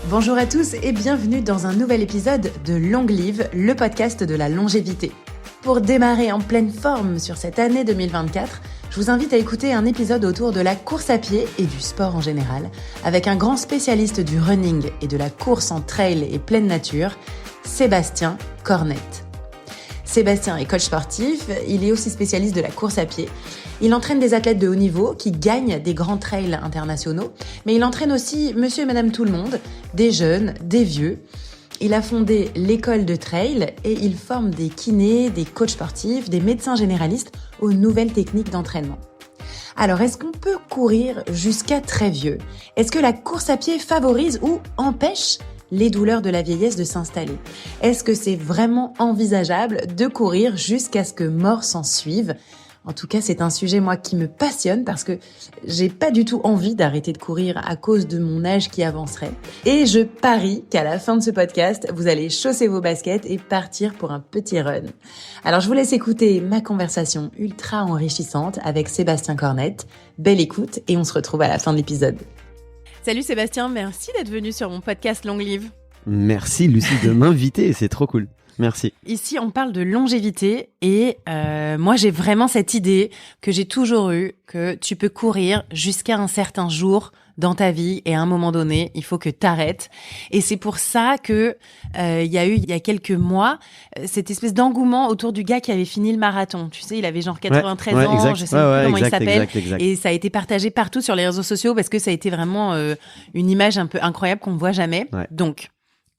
Bonjour à tous et bienvenue dans un nouvel épisode de Long Live, le podcast de la longévité. Pour démarrer en pleine forme sur cette année 2024, je vous invite à écouter un épisode autour de la course à pied et du sport en général, avec un grand spécialiste du running et de la course en trail et pleine nature, Sébastien Cornette. Sébastien est coach sportif, il est aussi spécialiste de la course à pied. Il entraîne des athlètes de haut niveau qui gagnent des grands trails internationaux, mais il entraîne aussi monsieur et madame tout le monde, des jeunes, des vieux. Il a fondé l'école de trail et il forme des kinés, des coachs sportifs, des médecins généralistes aux nouvelles techniques d'entraînement. Alors, est-ce qu'on peut courir jusqu'à très vieux ? Est-ce que la course à pied favorise ou empêche les douleurs de la vieillesse de s'installer ? Est-ce que c'est vraiment envisageable de courir jusqu'à ce que mort s'en suive ? En tout cas, c'est un sujet, moi, qui me passionne parce que j'ai pas du tout envie d'arrêter de courir à cause de mon âge qui avancerait. Et je parie qu'à la fin de ce podcast, vous allez chausser vos baskets et partir pour un petit run. Alors, je vous laisse écouter ma conversation ultra enrichissante avec Sébastien Cornette. Belle écoute et on se retrouve à la fin de l'épisode. Salut Sébastien, merci d'être venu sur mon podcast Long Live. Merci Lucie de m'inviter, c'est trop cool. Merci. Ici, on parle de longévité et moi, j'ai vraiment cette idée que j'ai toujours eue, que tu peux courir jusqu'à un certain jour dans ta vie et à un moment donné, il faut que t'arrêtes. Et c'est pour ça que il y a quelques mois, cette espèce d'engouement autour du gars qui avait fini le marathon. Tu sais, il avait genre 93 ans, exact. je sais plus comment il s'appelle. Exact. Et ça a été partagé partout sur les réseaux sociaux parce que ça a été vraiment une image un peu incroyable qu'on ne voit jamais. Ouais. Donc,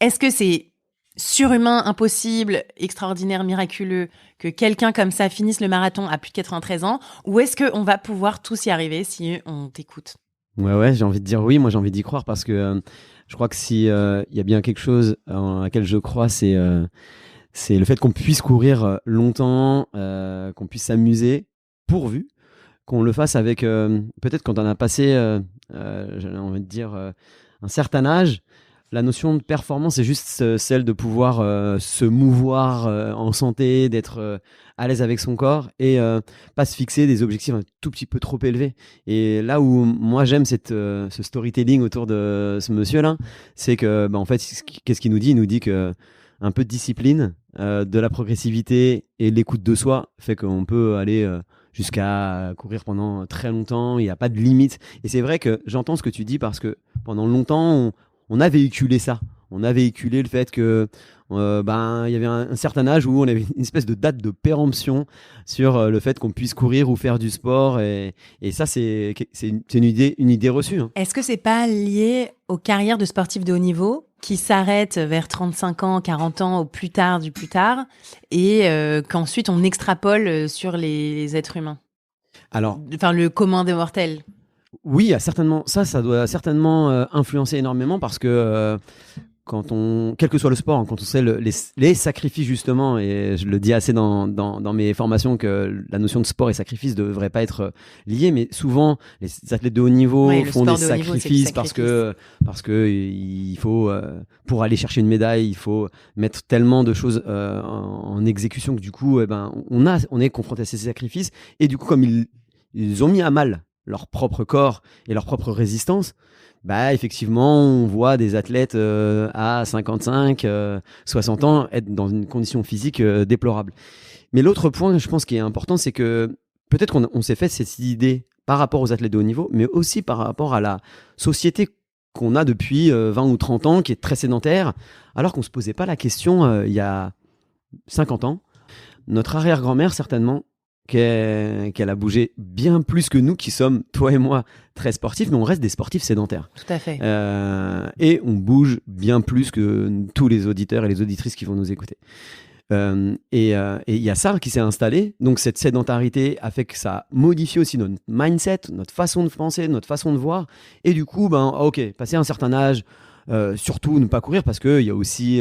est-ce que c'est surhumain, impossible, extraordinaire, miraculeux que quelqu'un comme ça finisse le marathon à plus de 93 ans, ou est-ce qu'on va pouvoir tous y arriver si on t'écoute ? Ouais, j'ai envie de dire oui, moi j'ai envie d'y croire parce que je crois que si y a bien quelque chose à laquelle je crois, c'est le fait qu'on puisse courir longtemps, qu'on puisse s'amuser, pourvu qu'on le fasse avec, peut-être quand on a passé, j'ai envie de dire, un certain âge. La notion de performance est juste celle de pouvoir se mouvoir en santé, d'être à l'aise avec son corps et pas se fixer des objectifs un tout petit peu trop élevés. Et là où moi j'aime ce storytelling autour de ce monsieur-là, c'est que en fait, qu'est-ce qu'il nous dit ? Il nous dit que un peu de discipline, de la progressivité et l'écoute de soi fait qu'on peut aller jusqu'à courir pendant très longtemps. Il n'y a pas de limite. Et c'est vrai que j'entends ce que tu dis parce que pendant longtemps, on a véhiculé ça. On a véhiculé le fait que il y avait un certain âge où on avait une espèce de date de péremption sur le fait qu'on puisse courir ou faire du sport. Et ça, c'est une idée reçue. Hein. Est-ce que c'est pas lié aux carrières de sportifs de haut niveau qui s'arrêtent vers 35 ans, 40 ans au plus tard du plus tard et qu'ensuite on extrapole sur les êtres humains ? Alors, enfin, le commun des mortels. Oui, certainement. Ça doit certainement influencer énormément parce que quel que soit le sport, quand on sait les sacrifices justement, et je le dis assez dans mes formations que la notion de sport et sacrifice ne devrait pas être liée, mais souvent les athlètes de haut niveau font des sacrifices parce que il faut pour aller chercher une médaille, il faut mettre tellement de choses en exécution que du coup, on est confronté à ces sacrifices et du coup comme ils ont mis à mal leur propre corps et leur propre résistance, effectivement, on voit des athlètes à 55, 60 ans être dans une condition physique déplorable. Mais l'autre point, je pense, qui est important, c'est que peut-être qu'on s'est fait cette idée par rapport aux athlètes de haut niveau, mais aussi par rapport à la société qu'on a depuis 20 ou 30 ans, qui est très sédentaire, alors qu'on ne se posait pas la question il y a 50 ans. Notre arrière-grand-mère, certainement, qu'elle a bougé bien plus que nous qui sommes, toi et moi, très sportifs, mais on reste des sportifs sédentaires. Tout à fait. Et on bouge bien plus que tous les auditeurs et les auditrices qui vont nous écouter. Et il y a ça qui s'est installé. Donc cette sédentarité a fait que ça a modifié aussi notre mindset, notre façon de penser, notre façon de voir. Et du coup, passé un certain âge, surtout ne pas courir parce qu'il y a aussi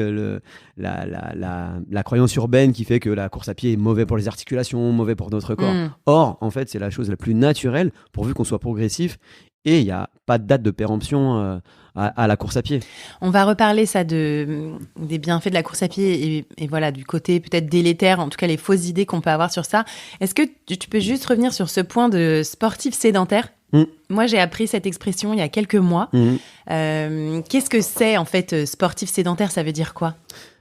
la croyance urbaine qui fait que la course à pied est mauvais pour les articulations, mauvais pour notre corps. Or, en fait, c'est la chose la plus naturelle pourvu qu'on soit progressif et il n'y a pas de date de péremption à la course à pied. On va reparler ça des bienfaits de la course à pied et voilà, du côté peut-être délétère, en tout cas les fausses idées qu'on peut avoir sur ça. Est-ce que tu peux juste revenir sur ce point de sportif sédentaire ? Moi, j'ai appris cette expression il y a quelques mois. Qu'est-ce que c'est en fait sportif sédentaire ? Ça veut dire quoi ?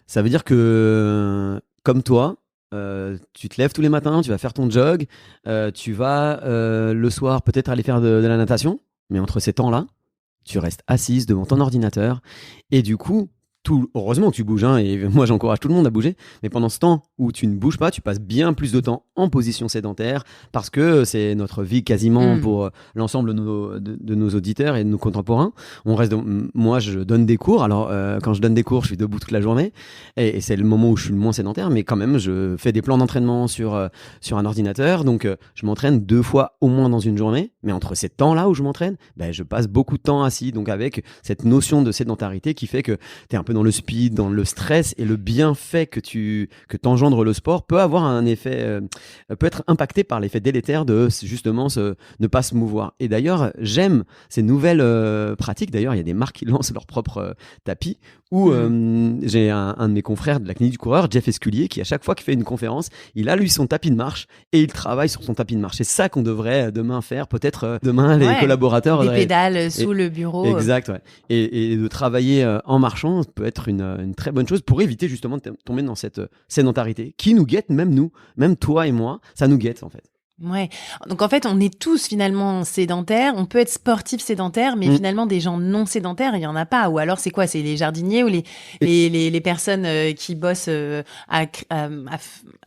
Ça veut dire que, comme toi, tu te lèves tous les matins, tu vas faire ton jog, tu vas le soir peut-être aller faire de la natation, mais entre ces temps-là, tu restes assise devant ton ordinateur et du coup, heureusement que tu bouges, hein, et moi j'encourage tout le monde à bouger, mais pendant ce temps où tu ne bouges pas, tu passes bien plus de temps en position sédentaire parce que c'est notre vie quasiment pour l'ensemble de nos auditeurs et de nos contemporains. Moi je donne des cours, alors quand je donne des cours je suis debout toute la journée et c'est le moment où je suis le moins sédentaire, mais quand même je fais des plans d'entraînement sur un ordinateur, donc je m'entraîne 2 fois au moins dans une journée, mais entre ces temps-là où je m'entraîne, je passe beaucoup de temps assis, donc avec cette notion de sédentarité qui fait que tu es un peu dans le speed, dans le stress, et le bienfait que t'engendre le sport peut avoir un effet, peut être impacté par l'effet délétère de justement ne pas se mouvoir. Et d'ailleurs, j'aime ces nouvelles pratiques. D'ailleurs, il y a des marques qui lancent leur propre tapis. Où j'ai un de mes confrères de la clinique du coureur, Jeff Esculier, qui à chaque fois qu'il fait une conférence, il a lui son tapis de marche et il travaille sur son tapis de marche. C'est ça qu'on devrait demain faire. Peut-être demain les collaborateurs. Des pédales sous le bureau. Exact, ouais. Et de travailler en marchant peut être une très bonne chose pour éviter justement de tomber dans cette sédentarité qui nous guette, même toi et moi, ça nous guette en fait. Ouais. Donc en fait, on est tous finalement sédentaires. On peut être sportif sédentaire, mais finalement des gens non sédentaires, il y en a pas. Ou alors c'est quoi ? C'est les jardiniers ou les personnes qui bossent à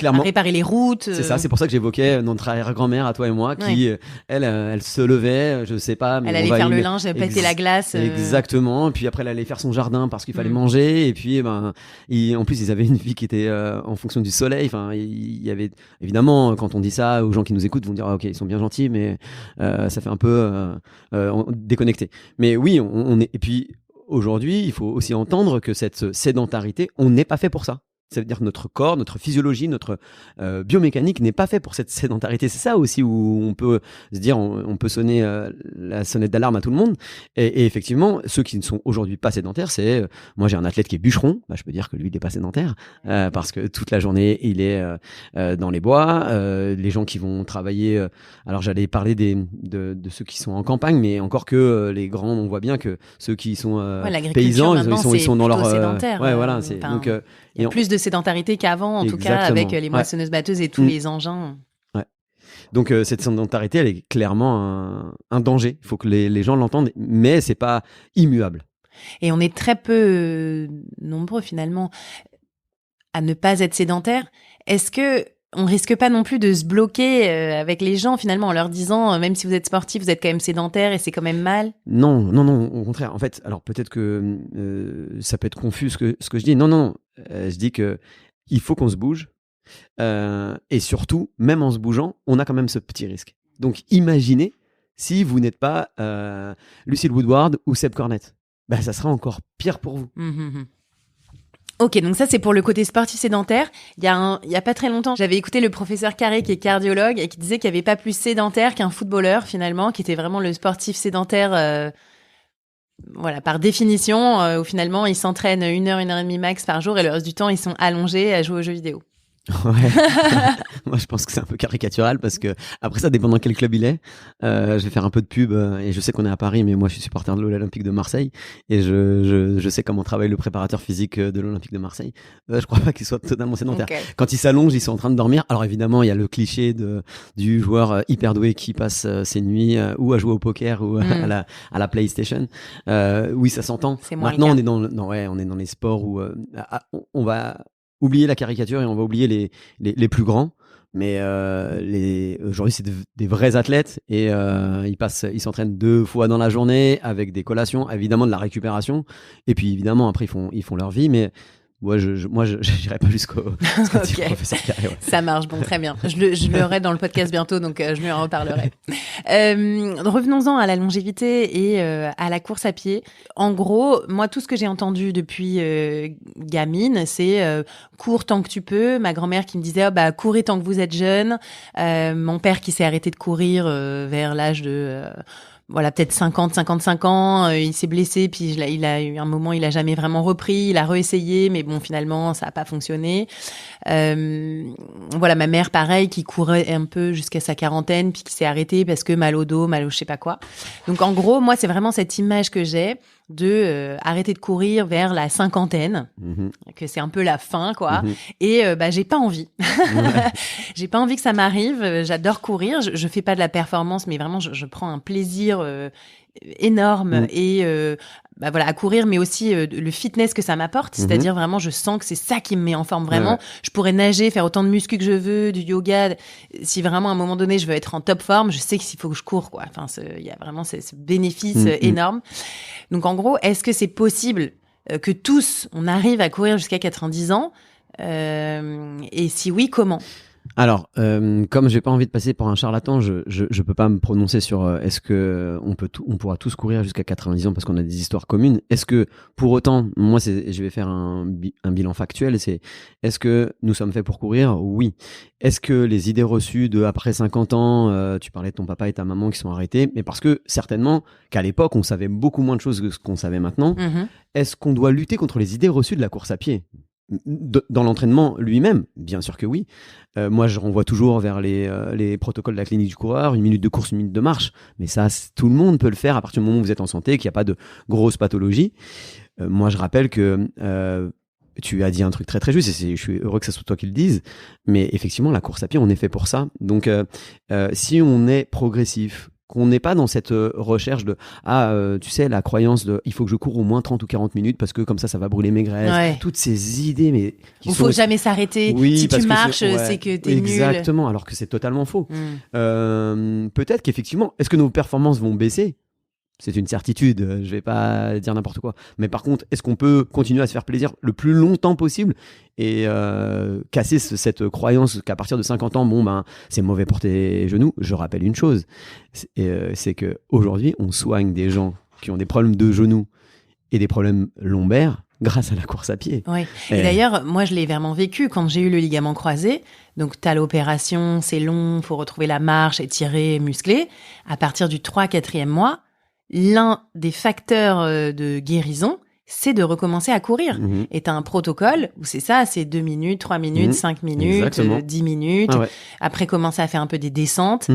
réparer les routes. C'est ça. C'est pour ça que j'évoquais notre arrière-grand-mère à toi et moi, qui elle se levait, je sais pas, mais elle allait faire le linge, péter la glace. Exactement. Et puis après, elle allait faire son jardin parce qu'il fallait manger. Et puis en plus, ils avaient une vie qui était en fonction du soleil. Enfin, il y avait évidemment, quand on dit ça aux gens qui nous écoutent, vont dire ok, ils sont bien gentils, mais ça fait un peu déconnecté. Mais oui, on est. Et puis aujourd'hui, il faut aussi entendre que cette sédentarité, on n'est pas fait pour ça. Ça veut dire que notre corps, notre physiologie, notre biomécanique n'est pas fait pour cette sédentarité. C'est ça aussi où on peut se dire, on peut sonner la sonnette d'alarme à tout le monde. Et effectivement, ceux qui ne sont aujourd'hui pas sédentaires, c'est... moi, j'ai un athlète qui est bûcheron. Je peux dire que lui, il n'est pas sédentaire parce que toute la journée, il est dans les bois. Les gens qui vont travailler... alors, j'allais parler de ceux qui sont en campagne, mais encore que les grands, on voit bien que ceux qui sont paysans, ils sont dans leur... sédentaire. Voilà, donc... il y a plus de sédentarité qu'avant, en tout cas, avec les moissonneuses-batteuses et tous les engins. Ouais. Donc, cette sédentarité, elle est clairement un danger. Il faut que les gens l'entendent, mais c'est pas immuable. Et on est très peu nombreux, finalement, à ne pas être sédentaires. Est-ce que on risque pas non plus de se bloquer avec les gens, finalement, en leur disant, même si vous êtes sportif, vous êtes quand même sédentaire et c'est quand même mal ? Non, au contraire. En fait, alors peut-être que ça peut être confus ce que je dis. Non. Je dis que il faut qu'on se bouge. Et surtout, même en se bougeant, on a quand même ce petit risque. Donc, imaginez si vous n'êtes pas Lucille Woodward ou Seb Cornette. Ça sera encore pire pour vous. Ok, donc ça c'est pour le côté sportif sédentaire. Il y a pas très longtemps, j'avais écouté le professeur Carré qui est cardiologue et qui disait qu'il n'y avait pas plus sédentaire qu'un footballeur finalement, qui était vraiment le sportif sédentaire par définition, où finalement ils s'entraînent 1 heure et demie max par jour et le reste du temps ils sont allongés à jouer aux jeux vidéo. Ouais. Moi, je pense que c'est un peu caricatural parce que après ça dépend dans quel club il est. Je vais faire un peu de pub et je sais qu'on est à Paris, mais moi je suis supporter de l'Olympique de Marseille et je sais comment travaille le préparateur physique de l'Olympique de Marseille. Je crois pas qu'il soit totalement sédentaire. Okay. Quand ils s'allongent, ils sont en train de dormir. Alors évidemment, il y a le cliché du joueur hyper doué qui passe ses nuits ou à jouer au poker ou à la PlayStation. Oui, ça s'entend. Maintenant, on est dans les sports où on va oublier la caricature et on va oublier les plus grands. Mais aujourd'hui, c'est des vrais athlètes et ils s'entraînent 2 fois dans la journée avec des collations, évidemment de la récupération. Et puis évidemment, après, ils font leur vie. Mais moi, je n'irai pas jusqu'au okay. Professeur Carré. Ouais. Ça marche, bon, très bien. Je l'aurai dans le podcast bientôt, donc je lui en reparlerai. Revenons-en à la longévité et à la course à pied. En gros, moi, tout ce que j'ai entendu depuis gamine, c'est cours tant que tu peux. Ma grand-mère qui me disait courez tant que vous êtes jeune. Mon père qui s'est arrêté de courir vers l'âge de voilà, peut-être 55 ans, il s'est blessé, puis il a eu un moment, il a jamais vraiment repris, il a réessayé, mais bon, finalement, ça a pas fonctionné. Voilà, ma mère, pareil, qui courait un peu jusqu'à sa quarantaine, puis qui s'est arrêtée parce que mal au dos, mal au je sais pas quoi. Donc, en gros, moi, c'est vraiment cette image que j'ai de arrêter de courir vers la cinquantaine, que c'est un peu la fin, quoi. Et j'ai pas envie. Ouais. J'ai pas envie que ça m'arrive. J'adore courir. Je fais pas de la performance, mais vraiment, je prends un plaisir énorme et voilà, à courir, mais aussi le fitness que ça m'apporte. C'est-à-dire vraiment, je sens que c'est ça qui me met en forme vraiment. Ouais. Je pourrais nager, faire autant de muscu que je veux, du yoga. Si vraiment à un moment donné, je veux être en top forme, je sais qu'il faut que je cours, quoi. Enfin, il y a vraiment ce bénéfice énorme. Donc, en gros, est-ce que c'est possible que tous, on arrive à courir jusqu'à 90 ans et si oui, comment ? Alors, comme j'ai pas envie de passer pour un charlatan, je peux pas me prononcer sur est-ce que on pourra tous courir jusqu'à 90 ans parce qu'on a des histoires communes. Est-ce que pour autant, moi, je vais faire un bilan factuel. Est-ce que nous sommes faits pour courir ? Oui. Est-ce que les idées reçues de après 50 ans, tu parlais de ton papa et ta maman qui sont arrêtés, mais parce que certainement qu'à l'époque, on savait beaucoup moins de choses que ce qu'on savait maintenant. Est-ce qu'on doit lutter contre les idées reçues de la course à pied ? Dans l'entraînement lui-même, bien sûr que oui. Moi, je renvoie toujours vers les protocoles de la clinique du coureur, 1 minute de course, 1 minute de marche. Mais ça, tout le monde peut le faire à partir du moment où vous êtes en santé, qu'il n'y a pas de grosse pathologie. Moi, je rappelle que tu as dit un truc très très juste et je suis heureux que ce soit toi qui le dise. Mais effectivement, la course à pied, on est fait pour ça. Donc, si on est progressif, qu'on n'est pas dans cette recherche de tu sais, la croyance de il faut que je cours au moins 30 ou 40 minutes parce que comme ça va brûler mes graisses. Ouais. Toutes ces idées, mais il faut jamais s'arrêter. Oui, si tu marches, c'est que t'es nul. Exactement, alors que c'est totalement faux. Peut-être qu'effectivement, est-ce que nos performances vont baisser ? C'est une certitude, je vais pas dire n'importe quoi. Mais par contre, est-ce qu'on peut continuer à se faire plaisir le plus longtemps possible et casser cette croyance qu'à partir de 50 ans, c'est mauvais pour tes genoux ? Je rappelle une chose, c'est qu'aujourd'hui, on soigne des gens qui ont des problèmes de genoux et des problèmes lombaires grâce à la course à pied. Oui. Et d'ailleurs, moi, je l'ai vraiment vécu quand j'ai eu le ligament croisé. Donc, tu as l'opération, c'est long, il faut retrouver la marche, étirer, muscler. À partir du 3-4e mois, l'un des facteurs de guérison, c'est de recommencer à courir. Et tu as un protocole où c'est 2 minutes, 3 minutes, 5 minutes, 10 minutes. Ah ouais. Après, commencer à faire un peu des descentes.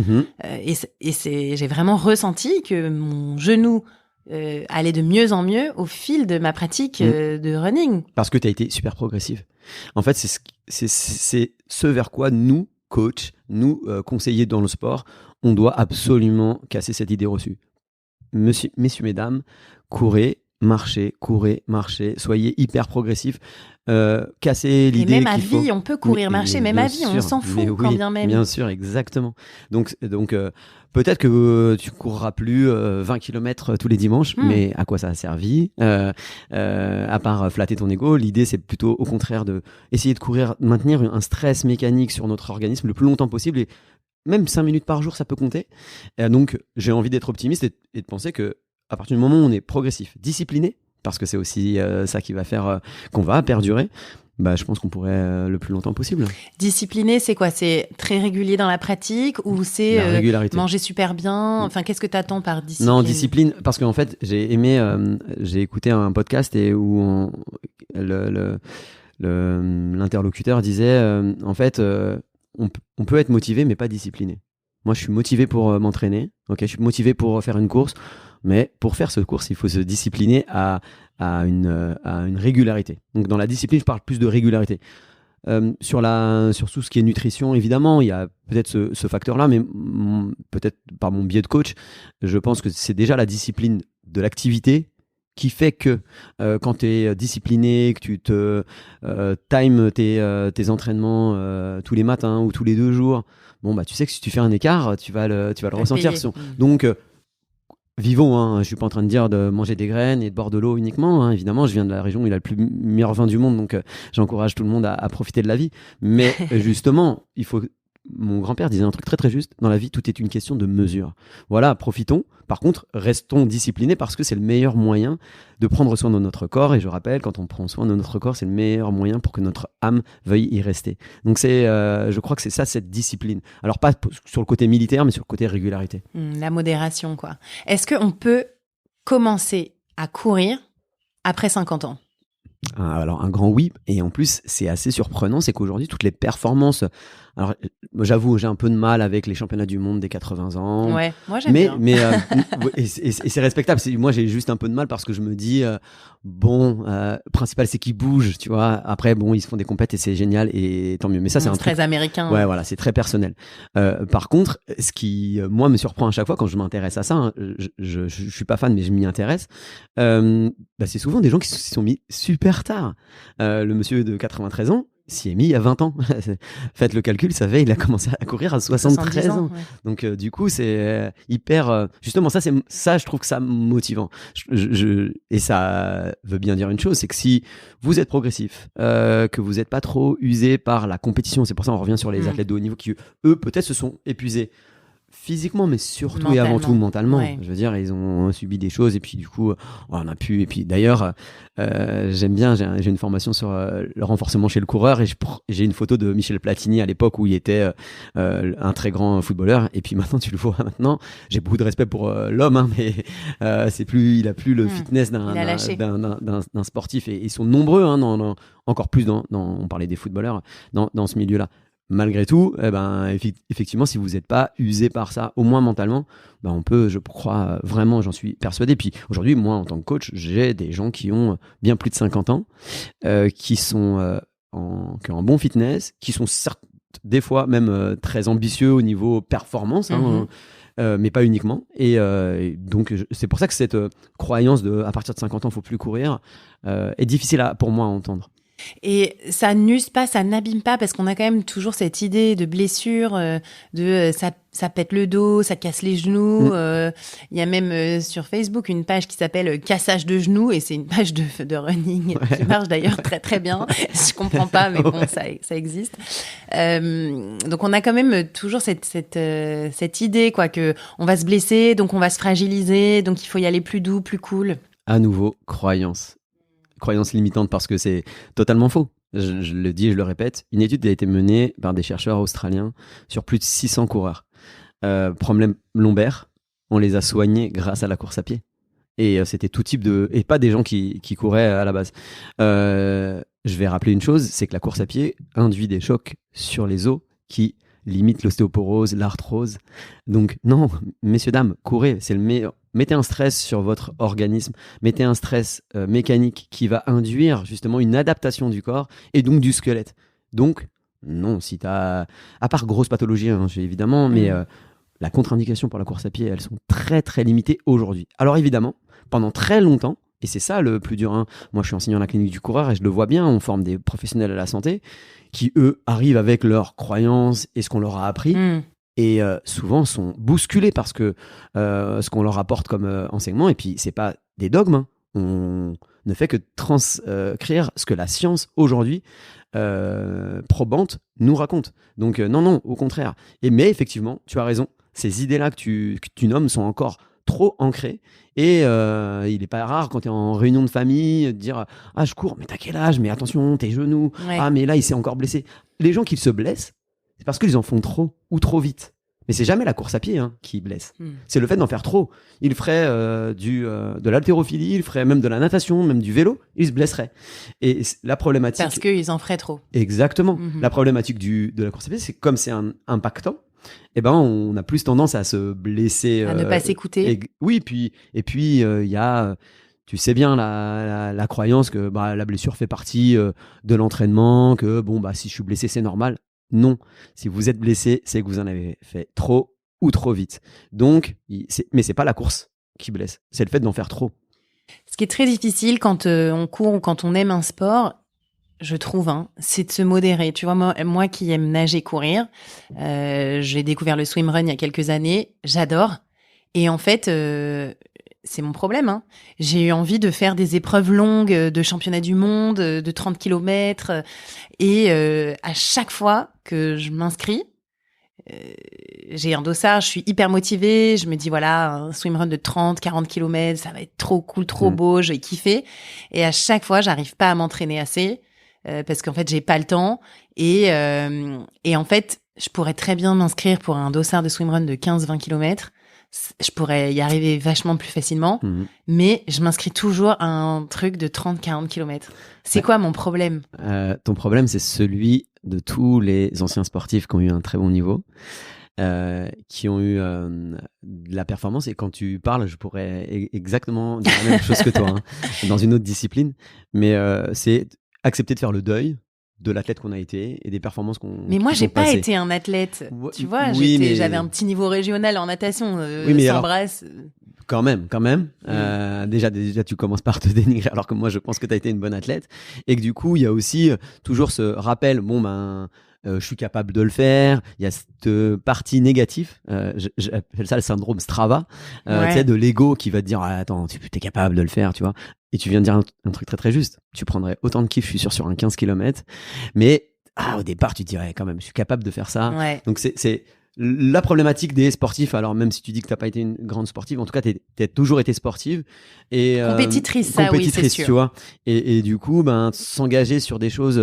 J'ai vraiment ressenti que mon genou allait de mieux en mieux au fil de ma pratique de running. Parce que tu as été super progressive. En fait, c'est ce vers quoi nous, coachs, nous, conseillers dans le sport, on doit absolument casser cette idée reçue. Messieurs, mesdames, courez, marchez, soyez hyper progressifs, cassez l'idée et même à vie, on peut courir, marcher, même à vie, on s'en fout quand bien même. Bien sûr, exactement. Donc peut-être que tu courras plus 20 km tous les dimanches, mais à quoi ça a servi à part flatter ton ego, l'idée c'est plutôt au contraire de essayer de courir, maintenir un stress mécanique sur notre organisme le plus longtemps possible et même 5 minutes par jour, ça peut compter. Et donc, j'ai envie d'être optimiste et de penser que à partir du moment où on est progressif, discipliné, parce que c'est aussi ça qui va faire qu'on va perdurer, je pense qu'on pourrait le plus longtemps possible. Discipliné, c'est quoi ? C'est très régulier dans la pratique ou c'est manger super bien ? Enfin, qu'est-ce que tu attends par discipline ? Non, discipline, parce qu'en fait, j'ai écouté un podcast et où l'interlocuteur disait en fait... on peut être motivé, mais pas discipliné. Moi, je suis motivé pour m'entraîner. Ok, je suis motivé pour faire une course, mais pour faire cette course, il faut se discipliner à une régularité. Donc, dans la discipline, je parle plus de régularité. Sur tout ce qui est nutrition, évidemment, il y a peut-être ce facteur-là, mais peut-être par mon biais de coach, je pense que c'est déjà la discipline de l'activité qui fait que quand tu es discipliné, que tu te times tes entraînements tous les matins ou tous les 2 jours, tu sais que si tu fais un écart, tu vas le ressentir. Donc, vivons, je suis pas en train de dire de manger des graines et de boire de l'eau uniquement. Évidemment, je viens de la région où il a le meilleur vin du monde, donc j'encourage tout le monde à profiter de la vie. Mais justement, il faut mon grand-père disait un truc très très juste. Dans la vie, tout est une question de mesure. Voilà, profitons. Par contre, restons disciplinés parce que c'est le meilleur moyen de prendre soin de notre corps. Et je rappelle, quand on prend soin de notre corps, c'est le meilleur moyen pour que notre âme veuille y rester. Donc je crois que c'est ça, cette discipline. Alors pas sur le côté militaire, mais sur le côté régularité. La modération, quoi. Est-ce qu'on peut commencer à courir après 50 ans? Alors un grand oui, et en plus c'est assez surprenant, c'est qu'aujourd'hui toutes les performances, alors moi, j'avoue j'ai un peu de mal avec les championnats du monde des 80 ans, Ouais, moi j'aime bien. Mais et c'est respectable. Moi j'ai juste un peu de mal parce que je me dis principal c'est qu'ils bougent, tu vois. Après bon ils se font des compètes et c'est génial et tant mieux. Mais ça c'est un très truc américain. Ouais, voilà, c'est très personnel. Par contre, ce qui moi me surprend à chaque fois quand je m'intéresse à ça, hein, je suis pas fan mais je m'y intéresse. C'est souvent des gens qui s'y sont mis super tard. Le monsieur de 93 ans s'y est mis il y a 20 ans. Faites le calcul, il a commencé à courir à 73 ans. Ouais. Donc du coup, c'est hyper justement ça je trouve que ça motivant. Et ça veut bien dire une chose, c'est que si vous êtes progressif, que vous n'êtes pas trop usé par la compétition, c'est pour ça on revient sur les athlètes de haut niveau qui eux peut-être se sont épuisés physiquement, mais surtout et avant tout mentalement. Ouais. Je veux dire, ils ont subi des choses et puis du coup, on a pu. Et puis d'ailleurs, j'aime bien, j'ai une formation sur le renforcement chez le coureur et j'ai une photo de Michel Platini à l'époque où il était un très grand footballeur. Et puis maintenant, tu le vois maintenant. J'ai beaucoup de respect pour l'homme, hein, mais il a plus le fitness d'un sportif et ils sont nombreux, hein, encore plus on parlait des footballeurs dans ce milieu-là. Malgré tout, effectivement, si vous n'êtes pas usé par ça, au moins mentalement, on peut, je crois vraiment, j'en suis persuadé. Puis aujourd'hui, moi, en tant que coach, j'ai des gens qui ont bien plus de 50 ans, qui ont un bon fitness, qui sont certes, des fois même très ambitieux au niveau performance, mais pas uniquement. Et donc, c'est pour ça que cette croyance à partir de 50 ans, il ne faut plus courir, est difficile pour moi à entendre. Et ça n'use pas, ça n'abîme pas, parce qu'on a quand même toujours cette idée de blessure, ça pète le dos, ça casse les genoux. Il y a même sur Facebook une page qui s'appelle Cassage de genoux, et c'est une page de running qui marche d'ailleurs très très bien. Je comprends pas, mais bon, ça existe. Donc on a quand même toujours cette idée, quoi, que on va se blesser, donc on va se fragiliser, donc il faut y aller plus doux, plus cool. À nouveau, croyance limitante parce que c'est totalement faux. Je le dis et je le répète. Une étude a été menée par des chercheurs australiens sur plus de 600 coureurs. Problème lombaire, on les a soignés grâce à la course à pied. Et c'était tout type et pas des gens qui couraient à la base. Je vais rappeler une chose, c'est que la course à pied induit des chocs sur les os qui limitent l'ostéoporose, l'arthrose. Donc non, messieurs, dames, courez, c'est le meilleur. Mettez un stress sur votre organisme, mettez un stress mécanique qui va induire justement une adaptation du corps et donc du squelette. Donc, non, si t'as... À part grosse pathologie, hein, évidemment, mais la contre-indication pour la course à pied, elles sont très très limitées aujourd'hui. Alors évidemment, pendant très longtemps, et c'est ça le plus dur, hein, moi je suis enseignant à la clinique du coureur et je le vois bien, on forme des professionnels de la santé qui, eux, arrivent avec leurs croyances et ce qu'on leur a appris. Et souvent sont bousculés parce que ce qu'on leur apporte comme enseignement, et puis c'est pas des dogmes, hein. On ne fait que transcrire ce que la science aujourd'hui probante nous raconte. Donc non, au contraire. Mais effectivement, tu as raison, ces idées-là que tu nommes sont encore trop ancrées, et il n'est pas rare quand tu es en réunion de famille de dire « Ah, je cours, mais t'as quel âge? Mais attention, tes genoux. Ouais. Ah, mais là, il s'est encore blessé. » Les gens qui se blessent, c'est parce qu'ils en font trop ou trop vite. Mais c'est jamais la course à pied qui blesse. C'est le fait d'en faire trop. Il ferait de l'haltérophilie, il ferait même de la natation, même du vélo, il se blesserait. Et la problématique... Parce qu'ils en feraient trop. Exactement. La problématique de la course à pied, c'est que comme c'est impactant, on a plus tendance à se blesser. À ne pas s'écouter. Oui, et puis il y a... Tu sais bien la croyance que la blessure fait partie de l'entraînement, que si je suis blessé, c'est normal. Non, si vous êtes blessé, c'est que vous en avez fait trop ou trop vite. Donc, mais c'est pas la course qui blesse, c'est le fait d'en faire trop. Ce qui est très difficile quand on court ou quand on aime un sport, je trouve, c'est de se modérer. Tu vois, moi qui aime nager, courir, j'ai découvert le swimrun il y a quelques années, j'adore. Et en fait, c'est mon problème. J'ai eu envie de faire des épreuves longues de championnat du monde, de 30 km. Et à chaque fois que je m'inscris, j'ai un dossard, je suis hyper motivée, je me dis voilà, un swimrun de 30, 40 km, ça va être trop cool, trop beau, je vais kiffer. Et à chaque fois, j'arrive pas à m'entraîner assez parce qu'en fait, j'ai pas le temps. Et en fait, je pourrais très bien m'inscrire pour un dossard de swimrun de 15-20 km. Je pourrais y arriver vachement plus facilement, mais je m'inscris toujours à un truc de 30-40 km. C'est quoi mon problème ? Ton problème, c'est celui de tous les anciens sportifs qui ont eu un très bon niveau, qui ont eu de la performance. Et quand tu parles, je pourrais exactement dire la même chose que toi, dans une autre discipline. Mais c'est accepter de faire le deuil de l'athlète qu'on a été et des performances Mais moi, j'ai pas passées. été un athlète. Tu vois, Oui, j'avais un petit niveau régional en natation. Oui, mais sans alors, brasse. Quand même. Déjà, tu commences par te dénigrer, alors que moi, je pense que tu as été une bonne athlète. Et que du coup, il y a aussi toujours ce rappel, je suis capable de le faire. Il y a cette partie négative, j'appelle ça le syndrome Strava, tu sais, de l'ego qui va te dire attends, tu es capable de le faire, tu vois. Et tu viens de dire un truc très très juste. Tu prendrais autant de kiff, je suis sûr, sur un 15 km. Mais au départ, tu te dirais quand même, je suis capable de faire ça. Ouais. Donc c'est la problématique des sportifs. Alors même si tu dis que t'as pas été une grande sportive, en tout cas t'as toujours été sportive et compétitrice, ça oui, c'est sûr. Tu vois. Et du coup, s'engager sur des choses.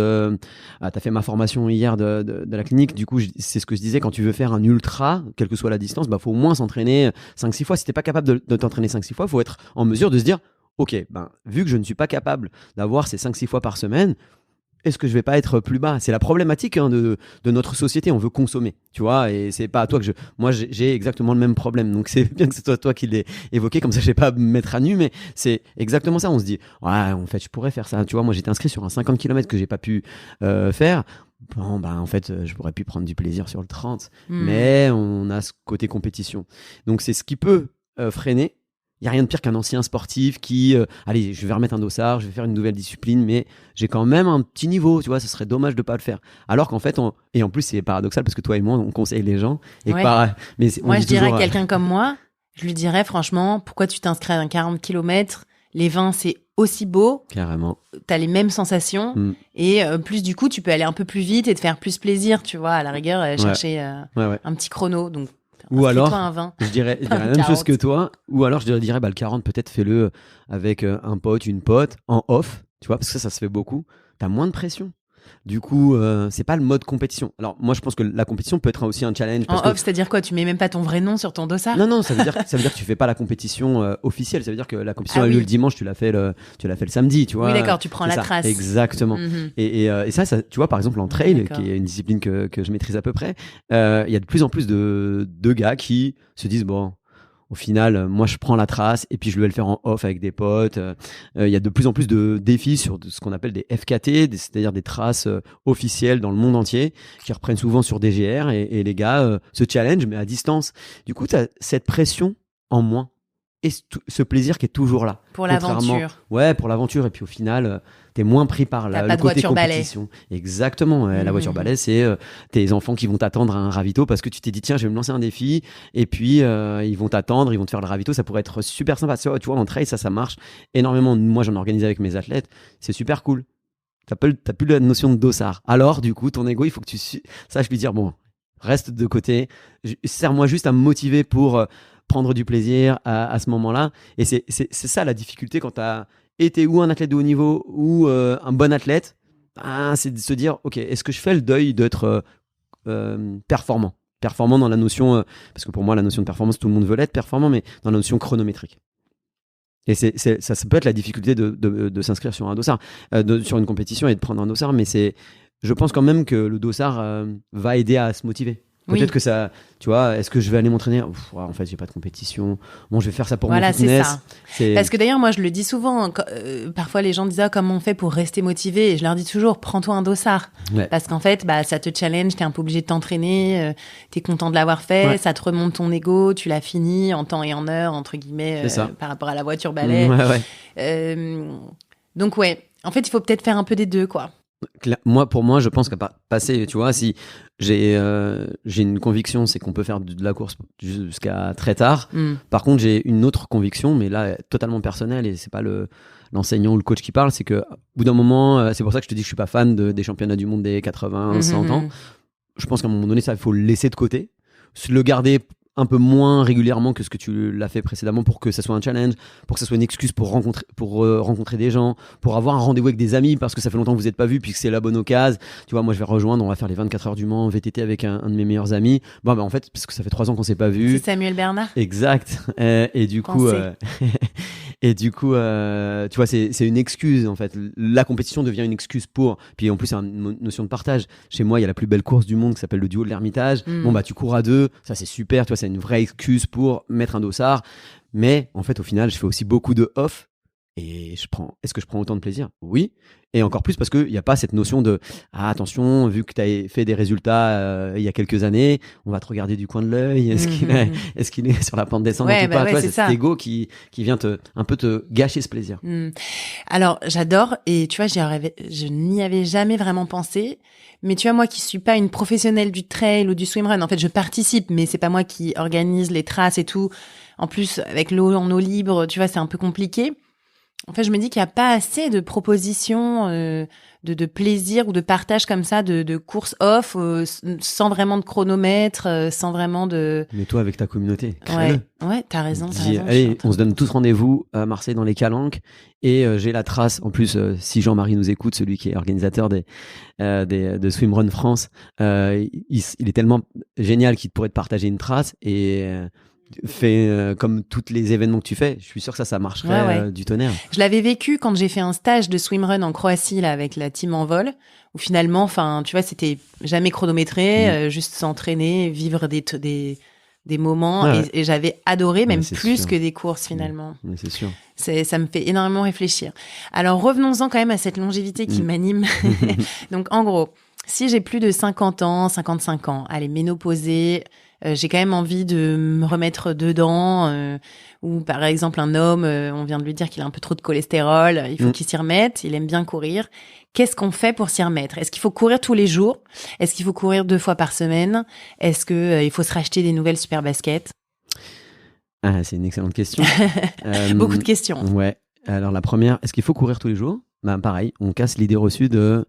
T'as fait ma formation hier de la clinique. Du coup, c'est ce que je disais, quand tu veux faire un ultra, quelle que soit la distance, faut au moins s'entraîner 5-6 fois. Si t'es pas capable de t'entraîner 5-6 fois, faut être en mesure de se dire ok, vu que je ne suis pas capable d'avoir ces 5-6 fois par semaine, est-ce que je vais pas être plus bas ? C'est la problématique de notre société. On veut consommer, tu vois, et c'est pas à toi que moi, j'ai exactement le même problème. Donc, c'est bien que c'est toi qui l'ai évoqué, comme ça, je vais pas me mettre à nu, mais c'est exactement ça. On se dit, ouais, en fait, je pourrais faire ça. Tu vois, moi, j'étais inscrit sur un 50 km que j'ai pas pu faire. Bon, en fait, je pourrais pu prendre du plaisir sur le 30, mais on a ce côté compétition. Donc, c'est ce qui peut freiner. Il n'y a rien de pire qu'un ancien sportif qui, allez, je vais remettre un dossard, je vais faire une nouvelle discipline, mais j'ai quand même un petit niveau, tu vois, ce serait dommage de ne pas le faire. Alors qu'en fait, et en plus, c'est paradoxal parce que toi et moi, on conseille les gens. Et ouais. Moi, je dirais à quelqu'un comme moi, je lui dirais franchement, pourquoi tu t'inscris à un 40 km ? Les 20, c'est aussi beau. Carrément. Tu as les mêmes sensations. Et plus, du coup, tu peux aller un peu plus vite et te faire plus plaisir, tu vois, à la rigueur, chercher un petit chrono. Donc, ou alors, un 20. je dirais la même chose que toi. Ou alors, je dirais, le 40, peut-être fais-le avec un pote, une pote, en off, tu vois, parce que ça se fait beaucoup. T'as moins de pression. Du coup, c'est pas le mode compétition. Alors, moi, je pense que la compétition peut être aussi un challenge. En off, c'est-à-dire quoi ? Tu mets même pas ton vrai nom sur ton dossard ? Non, ça veut dire que tu fais pas la compétition officielle. Ça veut dire que la compétition a lieu le dimanche, tu l'as fait le samedi, tu vois. Oui, d'accord, tu prends la trace. Exactement. Et ça, tu vois, par exemple, en trail, qui est une discipline que je maîtrise à peu près, il y a de plus en plus de gars qui se disent, bon, au final, moi, je prends la trace et puis je vais le faire en off avec des potes. Il y a de plus en plus de défis sur ce qu'on appelle des FKT, c'est-à-dire des traces officielles dans le monde entier, qui reprennent souvent sur DGR et les gars se challenge, mais à distance. Du coup, tu as cette pression en moins et ce plaisir qui est toujours là. Pour l'aventure. Ouais, pour l'aventure. Et puis au final, t'es moins pris par le côté compétition. Balai. Exactement. La voiture balai, c'est tes enfants qui vont t'attendre à un ravito parce que tu t'es dit, tiens, je vais me lancer un défi. Et puis, ils vont t'attendre, ils vont te faire le ravito. Ça pourrait être super sympa. Tu vois, en trail, ça marche énormément. Moi, j'en organise avec mes athlètes. C'est super cool. T'as plus la notion de dossard. Alors, du coup, ton ego, il faut que tu saches lui dire, bon, reste de côté. Sers-moi juste à me motiver pour prendre du plaisir à ce moment-là. Et c'est ça la difficulté quand tu as été ou un athlète de haut niveau ou un bon athlète, c'est de se dire, ok, est-ce que je fais le deuil d'être performant dans la notion, parce que pour moi la notion de performance, tout le monde veut l'être performant, mais dans la notion chronométrique. Et ça peut être la difficulté de s'inscrire sur un dossard, sur une compétition et de prendre un dossard, mais je pense quand même que le dossard va aider à se motiver. Peut-être que ça, tu vois, est-ce que je vais aller m'entraîner ? En fait, j'ai pas de compétition. Bon, je vais faire ça pour mon fitness. C'est ça. Parce que d'ailleurs, moi, je le dis souvent. Parfois, les gens disent comment on fait pour rester motivé ? Et je leur dis toujours, prends-toi un dossard. Ouais. Parce qu'en fait, ça te challenge. T'es un peu obligé de t'entraîner. T'es content de l'avoir fait. Ouais. Ça te remonte ton ego. Tu l'as fini en temps et en heure, entre guillemets, par rapport à la voiture balai. Donc, ouais. En fait, il faut peut-être faire un peu des deux, quoi. Pour moi, je pense qu'à passer, tu vois, si j'ai une conviction, c'est qu'on peut faire de la course jusqu'à très tard. Par contre, j'ai une autre conviction, mais là, totalement personnelle, et c'est pas l'enseignant ou le coach qui parle, c'est que, au bout d'un moment, c'est pour ça que je te dis que je suis pas fan des championnats du monde des 80, 100 ans. je pense qu'à un moment donné, ça, il faut le laisser de côté, le garder un peu moins régulièrement que ce que tu l'as fait précédemment pour que ça soit un challenge, pour que ça soit une excuse pour rencontrer des gens, pour avoir un rendez-vous avec des amis parce que ça fait longtemps que vous n'êtes pas vus puis que c'est la bonne occasion. Tu vois, moi je vais rejoindre, on va faire les 24 heures du Mans en VTT avec un de mes meilleurs amis. Bon, bah, en fait, parce que ça fait 3 ans qu'on s'est pas vus. C'est Samuel Bernard. Exact. Et du coup, tu vois, c'est une excuse en fait. La compétition devient une excuse pour. Puis en plus, c'est une notion de partage. Chez moi, il y a la plus belle course du monde qui s'appelle le duo de l'Ermitage. Bon bah, tu cours à 2, ça c'est super. Tu vois, c'est une vraie excuse pour mettre un dossard. Mais en fait, au final, je fais aussi beaucoup de off. Et est-ce que je prends autant de plaisir? Oui. Et encore plus parce qu'il n'y a pas cette notion de attention, vu que tu as fait des résultats il y a quelques années, on va te regarder du coin de l'œil. Est-ce qu'il est sur la pente descendante ou pas? C'est cet ego qui vient un peu te gâcher ce plaisir. Alors, j'adore. Et tu vois, je n'y avais jamais vraiment pensé. Mais tu vois, moi qui suis pas une professionnelle du trail ou du swimrun, en fait, je participe, mais c'est pas moi qui organise les traces et tout. En plus, avec l'eau en eau libre, tu vois, c'est un peu compliqué. En fait, je me dis qu'il n'y a pas assez de propositions de plaisir ou de partage comme ça, de courses off, sans vraiment de chronomètre, sans vraiment de... Mais toi, avec ta communauté, ouais, t'as raison. Allez, on se donne tous rendez-vous à Marseille dans les Calanques. Et j'ai la trace, en plus, si Jean-Marie nous écoute, celui qui est organisateur de Swimrun France, il est tellement génial qu'il pourrait te partager une trace et... fais comme tous les événements que tu fais, je suis sûr que ça marcherait du tonnerre. Je l'avais vécu quand j'ai fait un stage de swimrun en Croatie là avec la team en vol, où finalement, enfin, tu vois, c'était jamais chronométré, juste s'entraîner, vivre des moments, et j'avais adoré, même plus que des courses finalement. C'est sûr. Ça me fait énormément réfléchir. Alors revenons-en quand même à cette longévité qui m'anime. Donc en gros, si j'ai plus de 50 ans, 55 ans, allez, ménopausée, j'ai quand même envie de me remettre dedans, ou par exemple un homme, on vient de lui dire qu'il a un peu trop de cholestérol, il faut qu'il s'y remette, il aime bien courir. Qu'est-ce qu'on fait pour s'y remettre? Est-ce qu'il faut courir tous les jours? Est-ce qu'il faut courir 2 fois par semaine? Est-ce que il faut se racheter des nouvelles super baskets? C'est une excellente question. Beaucoup de questions. Ouais. Alors la première, est-ce qu'il faut courir tous les jours? Ben pareil, on casse l'idée reçue de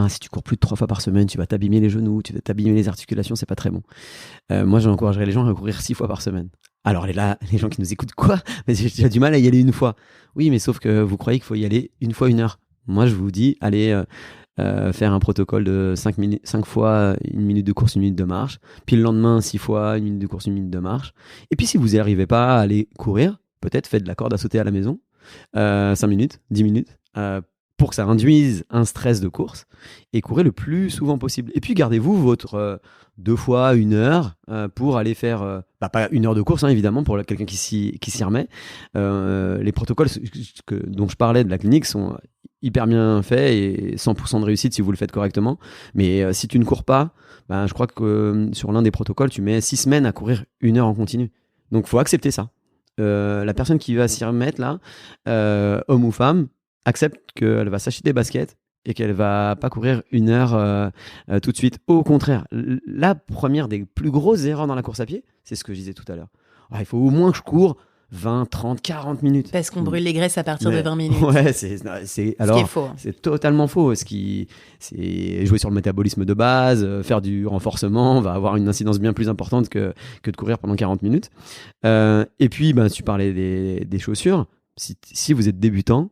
si tu cours plus de 3 fois par semaine, tu vas t'abîmer les genoux, tu vas t'abîmer les articulations, c'est pas très bon. Moi, j'encouragerais les gens à courir 6 fois par semaine. Alors là, les gens qui nous écoutent, quoi? Mais j'ai du mal à y aller une fois. Oui, mais sauf que vous croyez qu'il faut y aller une fois 1 heure. Moi, je vous dis, allez faire un protocole de 5 fois 1 minute de course, 1 minute de marche. Puis le lendemain, 6 fois 1 minute de course, 1 minute de marche. Et puis si vous n'y arrivez pas à aller courir, peut-être faites de la corde à sauter à la maison. 5 minutes, 10 minutes. Pour que ça induise un stress de course, et courez le plus souvent possible. Et puis gardez-vous votre 2 fois 1 heure pour aller faire, pas 1 heure de course, hein, évidemment, pour quelqu'un qui s'y remet. Les protocoles dont je parlais de la clinique sont hyper bien faits et 100% de réussite si vous le faites correctement. Mais si tu ne cours pas, je crois que sur l'un des protocoles, tu mets 6 semaines à courir 1 heure en continu. Donc, il faut accepter ça. La personne qui va s'y remettre, là, homme ou femme, accepte qu'elle va s'acheter des baskets et qu'elle va pas courir 1 heure tout de suite. Au contraire, la première des plus grosses erreurs dans la course à pied, c'est ce que je disais tout à l'heure. Il faut au moins que je cours 20, 30, 40 minutes. Parce qu'on brûle les graisses à partir de 20 minutes. Ouais, c'est faux. C'est totalement faux. C'est jouer sur le métabolisme de base, faire du renforcement va avoir une incidence bien plus importante que de courir pendant 40 minutes. Et puis, tu parlais des chaussures. Si vous êtes débutant,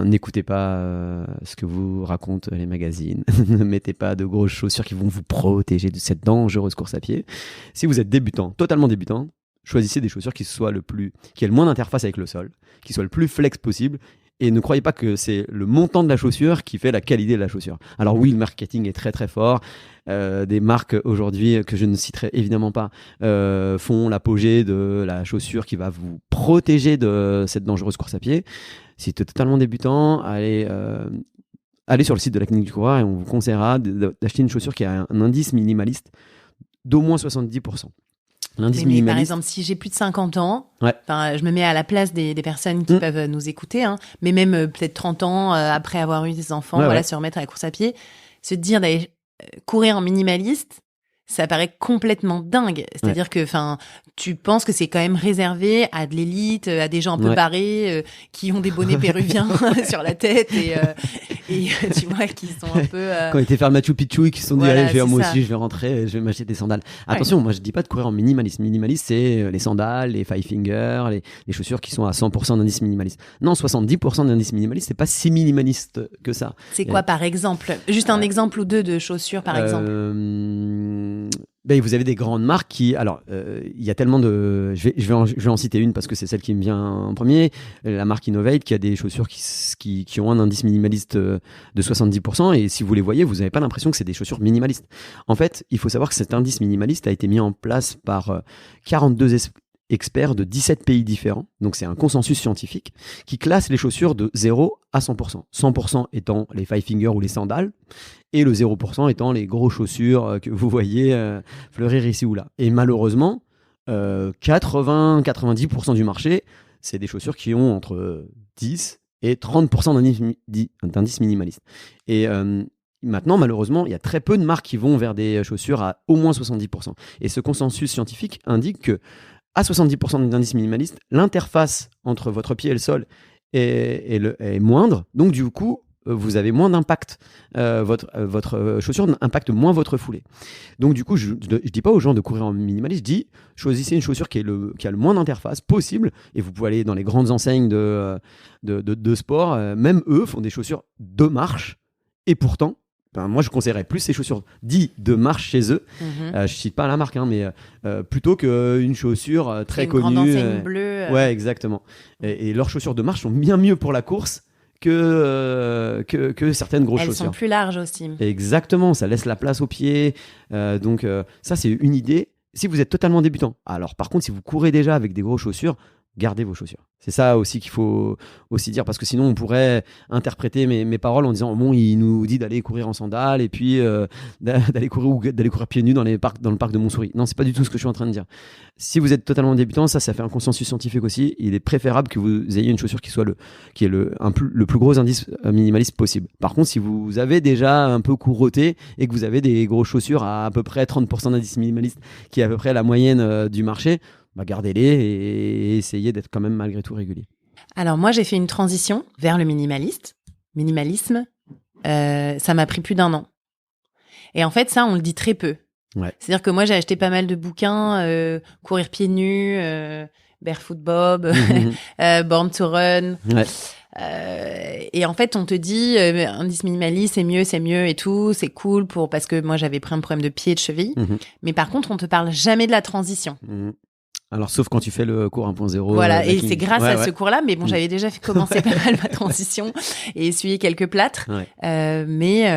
n'écoutez pas ce que vous racontent les magazines. Ne mettez pas de grosses chaussures qui vont vous protéger de cette dangereuse course à pied. Si vous êtes débutant, totalement débutant, choisissez des chaussures qui aient le moins d'interface avec le sol, qui soient le plus flex possible. Et ne croyez pas que c'est le montant de la chaussure qui fait la qualité de la chaussure. Alors oui, le marketing est très très fort. Des marques aujourd'hui que je ne citerai évidemment pas font l'apogée de la chaussure qui va vous protéger de cette dangereuse course à pied. Si tu es totalement débutant, allez sur le site de la clinique du coureur et on vous conseillera d'acheter une chaussure qui a un indice minimaliste d'au moins 70%. L'indice minimaliste. Par exemple, si j'ai plus de 50 ans, je me mets à la place des personnes qui peuvent nous écouter, hein, mais même peut-être 30 ans après avoir eu des enfants, se remettre à la course à pied, se dire d'aller courir en minimaliste, ça paraît complètement dingue. C'est-à-dire que, tu penses que c'est quand même réservé à de l'élite, à des gens un peu barrés, qui ont des bonnets péruviens sur la tête et tu vois, qui sont un peu. Quand ils étaient faire le Machu Picchu et qui se sont dit, Voilà, allez, moi c'est aussi, je vais rentrer, je vais m'acheter des sandales. Attention, moi, je dis pas de courir en minimaliste. Minimaliste, c'est les sandales, les five fingers, les chaussures qui sont à 100% d'indice minimaliste. Non, 70% d'indice minimaliste, c'est pas si minimaliste que ça. C'est quoi, par exemple? Juste un exemple ou deux de chaussures, par exemple. Ben, vous avez des grandes marques qui. Alors, il y a tellement de. Je vais en citer une parce que c'est celle qui me vient en premier. La marque Innovate qui a des chaussures qui ont un indice minimaliste de 70%. Et si vous les voyez, vous n'avez pas l'impression que c'est des chaussures minimalistes. En fait, il faut savoir que cet indice minimaliste a été mis en place par 42 experts de 17 pays différents. Donc, c'est un consensus scientifique qui classe les chaussures de 0 à 100%. 100% étant les five fingers ou les sandales. Et le 0% étant les gros chaussures que vous voyez fleurir ici ou là. Et malheureusement, 80-90% du marché, c'est des chaussures qui ont entre 10 et 30% d'indice minimaliste. Et maintenant, malheureusement, il y a très peu de marques qui vont vers des chaussures à au moins 70%. Et ce consensus scientifique indique que à 70% d'indice minimaliste, l'interface entre votre pied et le sol est moindre. Donc, du coup, vous avez moins d'impact, votre chaussure impacte moins votre foulée. Donc du coup, je dis pas aux gens de courir en minimaliste, je dis choisissez une chaussure qui a le moins d'interface possible, et vous pouvez aller dans les grandes enseignes de sport, même eux font des chaussures de marche, et pourtant, moi je conseillerais plus ces chaussures dites de marche chez eux, je cite pas la marque, mais plutôt qu'une chaussure très connue. Une grande enseigne bleue. Ouais, exactement. Et leurs chaussures de marche sont bien mieux pour la course que certaines grosses chaussures. Elles sont plus larges aussi. Exactement, ça laisse la place aux pieds. Donc ça, c'est une idée. Si vous êtes totalement débutant. Alors par contre, si vous courez déjà avec des grosses chaussures, gardez vos chaussures. C'est ça aussi qu'il faut aussi dire, parce que sinon on pourrait interpréter mes paroles en disant bon, il nous dit d'aller courir en sandales et puis d'aller courir pieds nus dans le parc de Montsouris. Non, c'est pas du tout ce que je suis en train de dire. Si vous êtes totalement débutant, ça fait un consensus scientifique aussi. Il est préférable que vous ayez une chaussure qui ait le plus gros indice minimaliste possible. Par contre, si vous avez déjà un peu courroté et que vous avez des grosses chaussures à peu près 30% d'indice minimaliste, qui est à peu près la moyenne du marché, gardez-les et essayez d'être quand même malgré tout régulier. Alors moi, j'ai fait une transition vers le minimalisme. Ça m'a pris plus d'1 an. Et en fait, ça, on le dit très peu. Ouais. C'est-à-dire que moi, j'ai acheté pas mal de bouquins, Courir pieds nus, Barefoot Bob, Born to Run. Ouais. Et en fait, on te dit indice minimaliste, c'est mieux et tout, c'est cool parce que moi, j'avais pris un problème de pied et de cheville. Mais par contre, on te parle jamais de la transition. Alors, sauf quand tu fais le cours 1.0. Voilà, et c'est grâce à ce cours-là, mais bon, j'avais déjà commencé pas mal ma transition et essuyé quelques plâtres. Ouais. Mais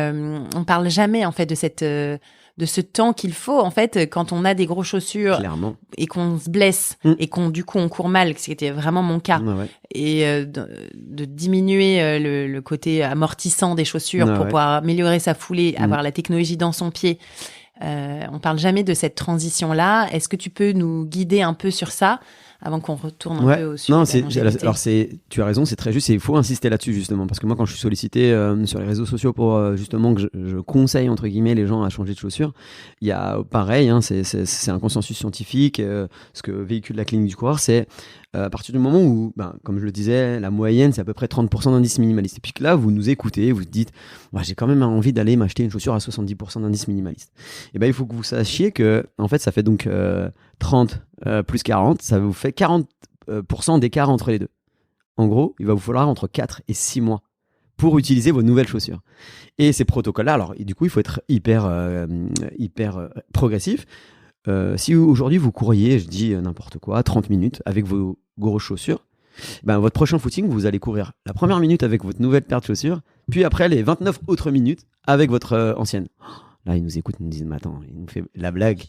on parle jamais, en fait, de ce temps qu'il faut, en fait, quand on a des grosses chaussures. Clairement. Et qu'on se blesse et du coup, on court mal, ce qui était vraiment mon cas. Ouais. Et de diminuer le côté amortissant des chaussures pour pouvoir améliorer sa foulée, avoir la technologie dans son pied. On parle jamais de cette transition-là. Est-ce que tu peux nous guider un peu sur ça avant qu'on retourne un peu au sujet? Alors tu as raison, c'est très juste et il faut insister là-dessus justement, parce que moi quand je suis sollicité sur les réseaux sociaux pour justement que je conseille entre guillemets les gens à changer de chaussures, il y a pareil, c'est un consensus scientifique. Ce que véhicule la clinique du coureur, c'est à partir du moment où, comme je le disais, la moyenne c'est à peu près 30% d'indice minimaliste. Et puis que là vous nous écoutez, vous dites j'ai quand même envie d'aller m'acheter une chaussure à 70% d'indice minimaliste. Et il faut que vous sachiez que en fait ça fait donc 30 plus 40, ça vous fait 40% d'écart entre les deux. En gros, il va vous falloir entre 4 et 6 mois pour utiliser vos nouvelles chaussures. Et ces protocoles-là, alors du coup, il faut être hyper progressif. Si aujourd'hui vous couriez, je dis n'importe quoi, 30 minutes avec vos grosses chaussures, votre prochain footing, vous allez courir la première minute avec votre nouvelle paire de chaussures, puis après les 29 autres minutes avec votre ancienne. Là, ils nous écoutent, ils nous disent, mais attends, il nous fait la blague.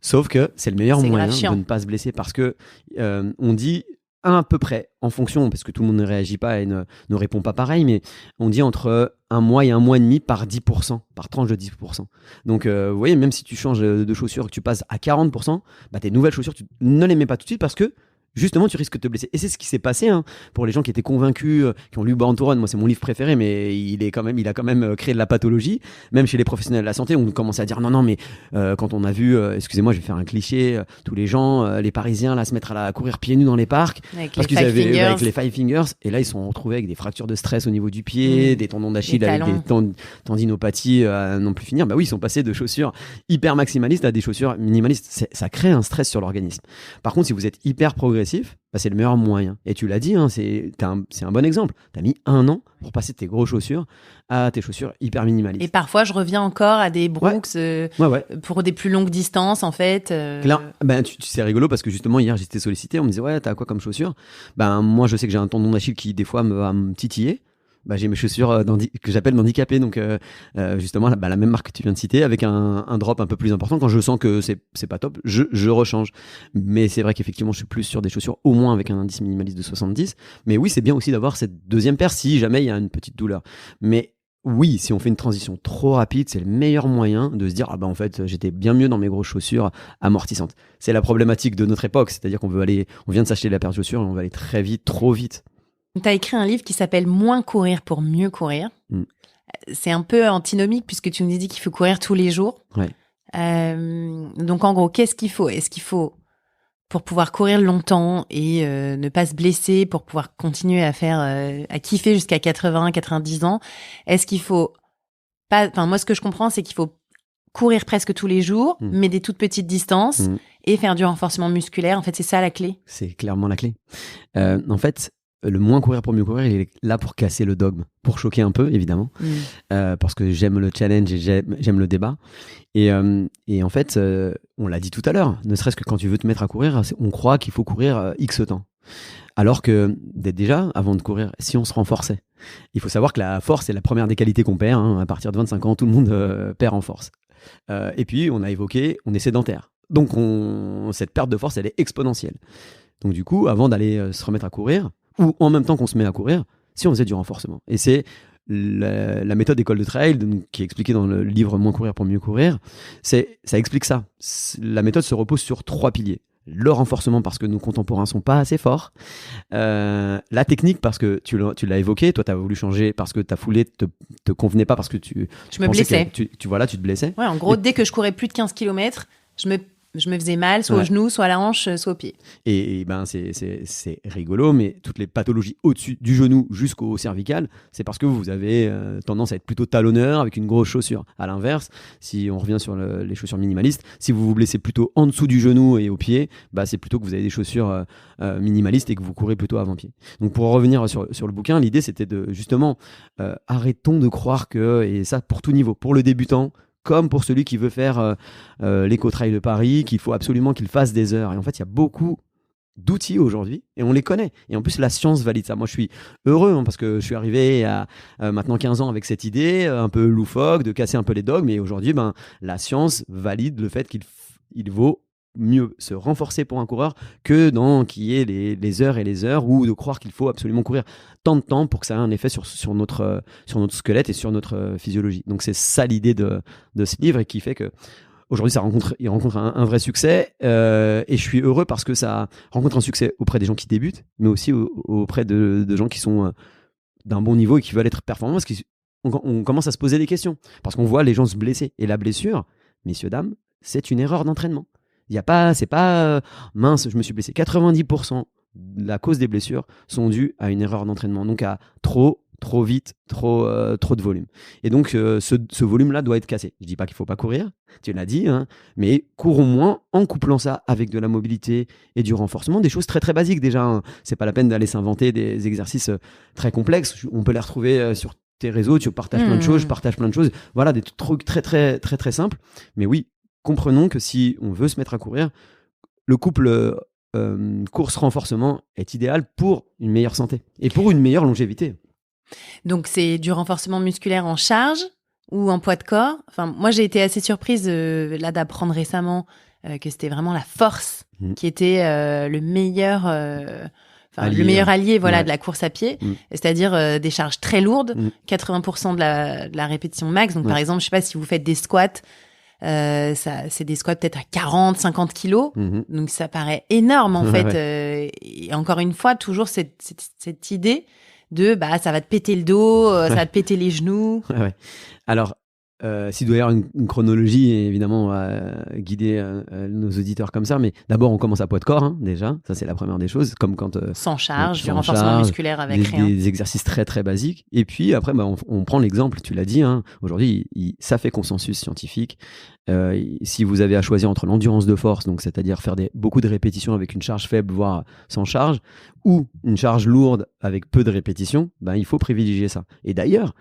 Sauf que c'est le meilleur moyen de ne pas se blesser, parce que on dit à peu près, en fonction, parce que tout le monde ne réagit pas et ne répond pas pareil, mais on dit entre 1 mois et 1 mois et demi par 10%, par tranche de 10%. Donc, vous voyez, même si tu changes de chaussures et que tu passes à 40%, tes nouvelles chaussures, tu ne les mets pas tout de suite parce que justement, tu risques de te blesser. Et c'est ce qui s'est passé pour les gens qui étaient convaincus, qui ont lu Born to Run. Moi, c'est mon livre préféré, mais il a quand même créé de la pathologie. Même chez les professionnels de la santé, on commençait à dire non, mais quand on a vu, excusez-moi, je vais faire un cliché, tous les gens, les Parisiens, là, se mettre à courir pieds nus dans les parcs, parce qu'ils avaient avec les Five Fingers, et là, ils sont retrouvés avec des fractures de stress au niveau du pied, des tendons d'Achille avec des tendinopathies à non plus finir. Bah oui, ils sont passés de chaussures hyper maximalistes à des chaussures minimalistes. Ça crée un stress sur l'organisme. Par contre, si vous êtes hyper progressif, c'est le meilleur moyen. Et tu l'as dit, c'est un bon exemple. Tu as mis 1 an pour passer de tes grosses chaussures à tes chaussures hyper minimalistes. Et parfois, je reviens encore à des Brooks pour des plus longues distances, en fait. Là, c'est rigolo parce que justement, hier, j'étais sollicité. On me disait, ouais, t'as quoi comme chaussures? Moi, je sais que j'ai un tendon d'Achille qui, des fois, va me titiller. J'ai mes chaussures que j'appelle d'handicapés, donc justement la même marque que tu viens de citer, avec un drop un peu plus important. Quand je sens que c'est pas top, je rechange. Mais c'est vrai qu'effectivement je suis plus sur des chaussures au moins avec un indice minimaliste de 70. Mais oui, c'est bien aussi d'avoir cette deuxième paire si jamais il y a une petite douleur. Mais oui, si on fait une transition trop rapide, c'est le meilleur moyen de se dire en fait j'étais bien mieux dans mes grosses chaussures amortissantes. C'est la problématique de notre époque, c'est-à-dire on vient de s'acheter la paire de chaussures et on va aller très vite, trop vite. Tu as écrit un livre qui s'appelle « Moins courir pour mieux courir ». C'est un peu antinomique puisque tu nous dis qu'il faut courir tous les jours. Ouais. Donc, en gros, qu'est-ce qu'il faut ? Est-ce qu'il faut, pour pouvoir courir longtemps et ne pas se blesser, pour pouvoir continuer à kiffer jusqu'à 80, 90 ans, est-ce qu'il faut pas... Enfin, moi, ce que je comprends, c'est qu'il faut courir presque tous les jours, mais des toutes petites distances et faire du renforcement musculaire. En fait, c'est ça la clé. C'est clairement la clé. En fait... Le moins courir pour mieux courir, il est là pour casser le dogme, pour choquer un peu, évidemment, parce que j'aime le challenge et j'aime le débat. Et en fait, on l'a dit tout à l'heure, ne serait-ce que quand tu veux te mettre à courir, on croit qu'il faut courir X temps. Alors que, déjà, avant de courir, si on se renforçait, il faut savoir que la force est la première des qualités qu'on perd. À partir de 25 ans, tout le monde perd en force. Et puis, on a évoqué, on est sédentaire. Donc, cette perte de force, elle est exponentielle. Donc, du coup, avant d'aller se remettre à courir, ou en même temps qu'on se met à courir, si on faisait du renforcement. Et c'est la méthode école de trail qui est expliquée dans le livre Moins courir pour mieux courir. Ça explique ça. La méthode se repose sur 3 piliers. Le renforcement parce que nos contemporains sont pas assez forts. La technique parce que tu l'as évoqué. Toi, tu as voulu changer parce que ta foulée te convenait pas parce que tu me blessais. Tu te blessais. Ouais, en gros, dès que je courais plus de 15 km, je me faisais mal, soit au genou, soit à la hanche, soit au pied. Et c'est rigolo, mais toutes les pathologies au-dessus du genou jusqu'au cervical, c'est parce que vous avez tendance à être plutôt talonneur avec une grosse chaussure. À l'inverse, si on revient sur les chaussures minimalistes, si vous vous blessez plutôt en dessous du genou et au pied, c'est plutôt que vous avez des chaussures minimalistes et que vous courez plutôt avant-pied. Donc pour revenir sur le bouquin, l'idée c'était de justement arrêtons de croire que, et ça pour tout niveau, pour le débutant, comme pour celui qui veut faire l'éco-trail de Paris, qu'il faut absolument qu'il fasse des heures. Et en fait, il y a beaucoup d'outils aujourd'hui et on les connaît. Et en plus, la science valide ça. Moi, je suis heureux parce que je suis arrivé à maintenant 15 ans avec cette idée un peu loufoque de casser un peu les dogmes. Et aujourd'hui, la science valide le fait qu'il vaut mieux se renforcer pour un coureur que qu'il y ait les heures et les heures ou de croire qu'il faut absolument courir tant de temps pour que ça ait un effet sur notre squelette et sur notre physiologie. Donc c'est ça l'idée de ce livre et qui fait que aujourd'hui il rencontre un vrai succès et je suis heureux parce que ça rencontre un succès auprès des gens qui débutent mais aussi auprès de gens qui sont d'un bon niveau et qui veulent être performants parce qu'on commence à se poser des questions parce qu'on voit les gens se blesser et la blessure, messieurs dames, c'est une erreur d'entraînement. C'est pas mince, je me suis blessé. 90% de la cause des blessures sont dues à une erreur d'entraînement, donc à trop vite, trop de volume. Et donc ce volume-là doit être cassé. Je dis pas qu'il faut pas courir, tu l'as dit, mais courons moins en couplant ça avec de la mobilité et du renforcement, des choses très très basiques déjà. C'est pas la peine d'aller s'inventer des exercices très complexes. On peut les retrouver sur tes réseaux, tu partages plein de choses, je partage plein de choses. Voilà, des trucs très très très très simples. Mais oui, comprenons que si on veut se mettre à courir, le couple course-renforcement est idéal pour une meilleure santé et pour une meilleure longévité. Donc, c'est du renforcement musculaire en charge ou en poids de corps. Enfin, moi, j'ai été assez surprise d'apprendre récemment que c'était vraiment la force qui était le meilleur... le meilleur allié de la course à pied, c'est-à-dire des charges très lourdes, 80% de la répétition max. Donc, par exemple, je sais pas si vous faites des squats, c'est des squats peut-être à 40, 50 kilos. Donc, ça paraît énorme, en fait. Et encore une fois, toujours cette idée de ça va te péter le dos, ça va te péter les genoux. Alors, s'il doit y avoir une chronologie, évidemment, on va guider nos auditeurs comme ça. Mais d'abord, on commence à poids de corps, déjà. Ça, c'est la première des choses. Comme quand sans charge, du renforcement musculaire avec rien. Des exercices très très basiques. Et puis après, on prend l'exemple. Tu l'as dit. Aujourd'hui, ça fait consensus scientifique. Si vous avez à choisir entre l'endurance de force, donc c'est-à-dire faire beaucoup de répétitions avec une charge faible, voire sans charge, ou une charge lourde avec peu de répétitions, il faut privilégier ça. Et d'ailleurs,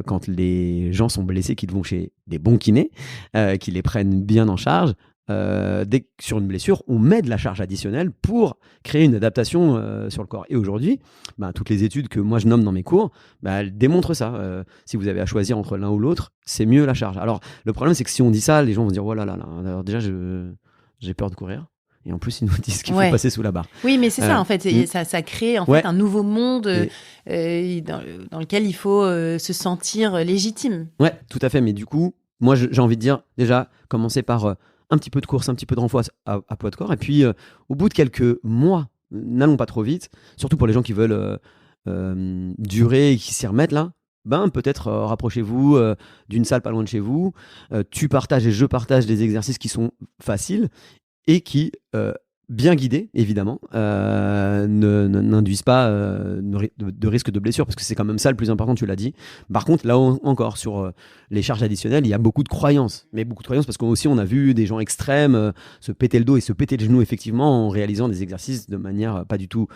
quand les gens sont blessés, qu'ils vont chez des bons kinés, qui les prennent bien en charge, dès que sur une blessure, on met de la charge additionnelle pour créer une adaptation sur le corps. Et aujourd'hui, toutes les études que moi je nomme dans mes cours, elles démontrent ça. Si vous avez à choisir entre l'un ou l'autre, c'est mieux la charge. Alors, le problème, c'est que si on dit ça, les gens vont se dire, oh là là, alors déjà, j'ai peur de courir. Et en plus, ils nous disent qu'il faut passer sous la barre. Oui, mais c'est ça, en fait. Ça crée en fait un nouveau monde dans lequel il faut se sentir légitime. Ouais, tout à fait. Mais du coup, moi, j'ai envie de dire, déjà, commencer par un petit peu de course, un petit peu de renforce à poids de corps. Et puis, au bout de quelques mois, n'allons pas trop vite, surtout pour les gens qui veulent durer et qui s'y remettent là, peut-être rapprochez-vous d'une salle pas loin de chez vous. Tu partages et je partage des exercices qui sont faciles et qui, bien guidés, évidemment, n'induisent pas de risque de blessure, parce que c'est quand même ça le plus important, tu l'as dit. Par contre, là encore, sur les charges additionnelles, il y a beaucoup de croyances. Mais beaucoup de croyances parce qu'aussi, on a vu des gens extrêmes se péter le dos et se péter le genou, effectivement, en réalisant des exercices de manière pas du tout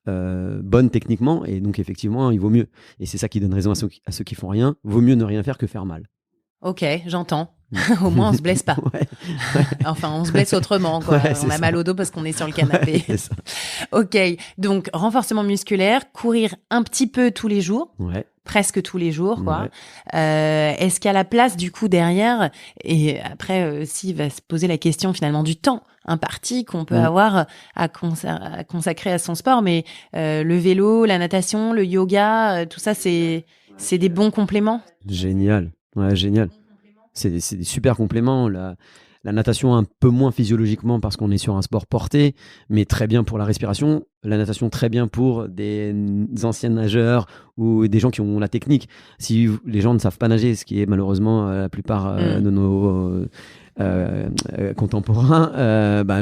bonne techniquement. Et donc, effectivement, il vaut mieux. Et c'est ça qui donne raison à ceux qui font rien. Vaut mieux ne rien faire que faire mal. Ok, j'entends. Au moins, on se blesse pas. Enfin, on se blesse autrement, quoi. On a mal au dos parce qu'on est sur le canapé. C'est ça. Ok, donc renforcement musculaire, courir un petit peu tous les jours. Presque tous les jours, quoi. Est-ce qu'il y a la place, du coup, derrière? Et après, s'il va se poser la question, finalement, du temps imparti qu'on peut avoir à consacrer à son sport. Mais le vélo, la natation, le yoga, tout ça, c'est des bons compléments. Génial. Ouais, génial. C'est des super compléments. La natation un peu moins physiologiquement parce qu'on est sur un sport porté, mais très bien pour la respiration. La natation très bien pour des anciens nageurs ou des gens qui ont la technique. Si les gens ne savent pas nager, ce qui est malheureusement la plupart de nos contemporains,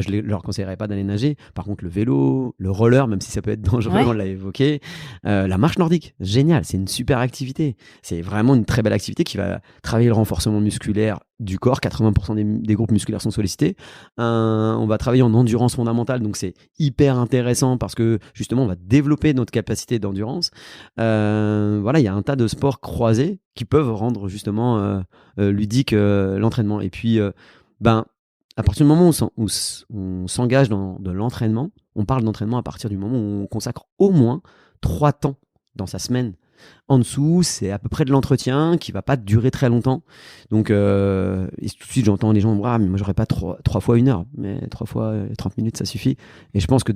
je leur conseillerais pas d'aller nager. Par contre, le vélo, le roller, même si ça peut être dangereux, on l'a évoqué, la marche nordique, génial, c'est une super activité. C'est vraiment une très belle activité qui va travailler le renforcement musculaire du corps. 80% des groupes musculaires sont sollicités. On va travailler en endurance fondamentale, donc c'est hyper intéressant parce que justement, on va développer notre capacité d'endurance. Il y a un tas de sports croisés qui peuvent rendre justement ludique l'entraînement. Et puis, à partir du moment où on s'engage dans de l'entraînement, on parle d'entraînement à partir du moment où on consacre au moins 3 temps dans sa semaine. En dessous, c'est à peu près de l'entretien qui va pas durer très longtemps. Donc, et tout de suite, j'entends les gens dire, mais moi, j'aurais pas 3 fois 1 heure, mais 3 fois 30 minutes, ça suffit. Et je pense que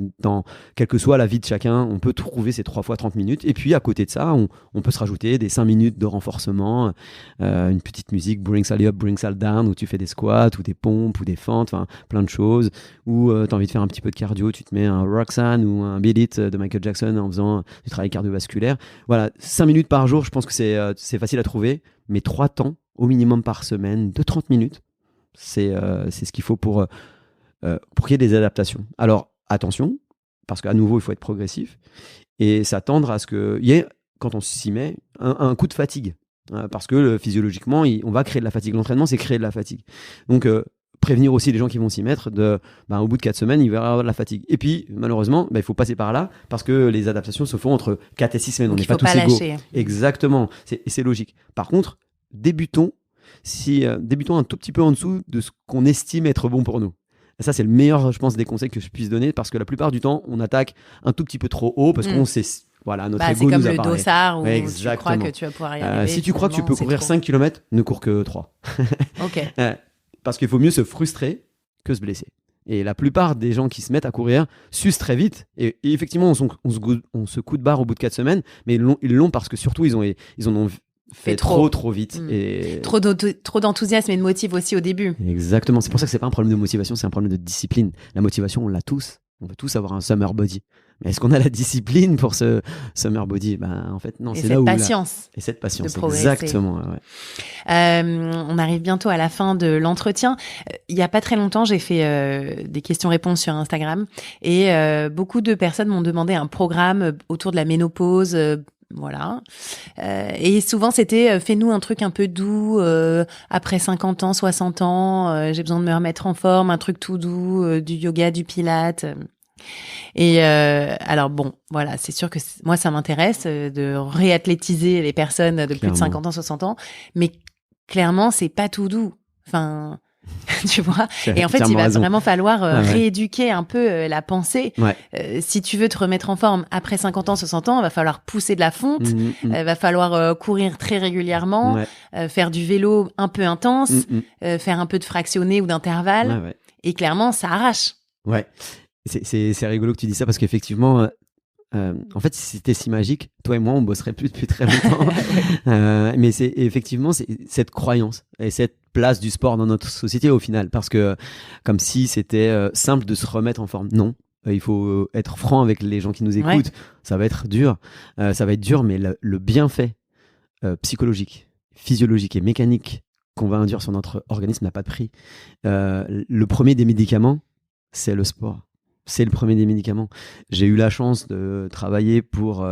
quelle que soit la vie de chacun, on peut trouver ces 3 fois 30 minutes. Et puis, à côté de ça, on peut se rajouter des 5 minutes de renforcement, une petite musique, Bring Sally Up, Bring Sally Down, où tu fais des squats, ou des pompes, ou des fentes, enfin, plein de choses. Ou tu as envie de faire un petit peu de cardio, tu te mets un Roxanne ou un Beat It de Michael Jackson en faisant du travail cardiovasculaire. Voilà, 5 minutes par jour, je pense que c'est facile à trouver, mais 3 temps au minimum par semaine, de 30 minutes, c'est ce qu'il faut pour qu'il y ait des adaptations. Alors, attention, parce qu'à nouveau, il faut être progressif et s'attendre à ce qu'il y ait, quand on s'y met, un coup de fatigue. Parce que physiologiquement, on va créer de la fatigue. L'entraînement, c'est créer de la fatigue. Donc, prévenir aussi les gens qui vont s'y mettre au bout de 4 semaines, il va y avoir de la fatigue. Et puis, malheureusement, il faut passer par là parce que les adaptations se font entre 4 et 6 semaines. Donc, on n'est pas tous égaux. Lâcher. Exactement. C'est logique. Par contre, débutons un tout petit peu en dessous de ce qu'on estime être bon pour nous. Et ça, c'est le meilleur, je pense, des conseils que je puisse donner parce que la plupart du temps, on attaque un tout petit peu trop haut parce qu'on sait... Voilà, notre ego nous apparaît. C'est comme le dossard où tu crois que tu vas pouvoir y arriver. Si tu crois que tu peux courir 5 km, ne cours que 3. Ok. Parce qu'il faut mieux se frustrer que se blesser. Et la plupart des gens qui se mettent à courir s'usent très vite. Et effectivement, on se coup de barre au bout de 4 semaines, mais ils l'ont parce que surtout, ils en ont fait trop vite. Et... Trop d'enthousiasme et de motive aussi au début. Exactement. C'est pour ça que c'est pas un problème de motivation, c'est un problème de discipline. La motivation, on l'a tous. On veut tous avoir un summer body. Mais est-ce qu'on a la discipline pour ce summer body? En fait, non. C'est là où patience. Et cette patience, de progresser. Exactement. Ouais. On arrive bientôt à la fin de l'entretien. Il y a pas très longtemps, j'ai fait des questions-réponses sur Instagram et beaucoup de personnes m'ont demandé un programme autour de la ménopause. Voilà. Et souvent, c'était fais-nous un truc un peu doux après 50 ans, 60 ans. J'ai besoin de me remettre en forme, un truc tout doux, du yoga, du pilates. Et alors bon, voilà, c'est sûr que moi, ça m'intéresse de réathlétiser les personnes de plus de 50 ans, 60 ans. Mais clairement, c'est pas tout doux. Enfin... tu vois. Et en fait, il va vraiment falloir rééduquer un peu la pensée. Si tu veux te remettre en forme après 50 ans, 60 ans, il va falloir pousser de la fonte, va falloir courir très régulièrement, faire du vélo un peu intense, faire un peu de fractionné ou d'intervalle. Et clairement, ça arrache. Ouais. C'est rigolo que tu dis ça parce qu'effectivement, en fait, si c'était si magique, toi et moi, on bosserait plus depuis très longtemps. Mais c'est effectivement cette croyance et cette place du sport dans notre société au final, parce que comme si c'était simple de se remettre en forme. Non, il faut être franc avec les gens qui nous écoutent. Ça va être dur, mais le bienfait psychologique, physiologique et mécanique qu'on va induire sur notre organisme n'a pas de prix. Le premier des médicaments, c'est le sport. C'est le premier des médicaments. J'ai eu la chance de travailler pour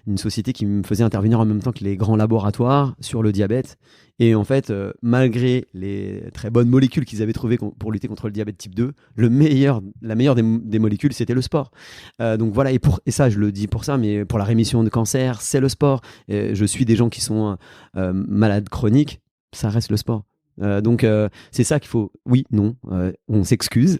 une société qui me faisait intervenir en même temps que les grands laboratoires sur le diabète. Et en fait, malgré les très bonnes molécules qu'ils avaient trouvées pour lutter contre le diabète type 2, la meilleure des molécules, c'était le sport. Donc voilà, et ça, je le dis pour ça, mais pour la rémission de cancer, c'est le sport. Et je suis des gens qui sont malades chroniques, ça reste le sport. Donc c'est ça qu'il faut. Oui, non, on s'excuse,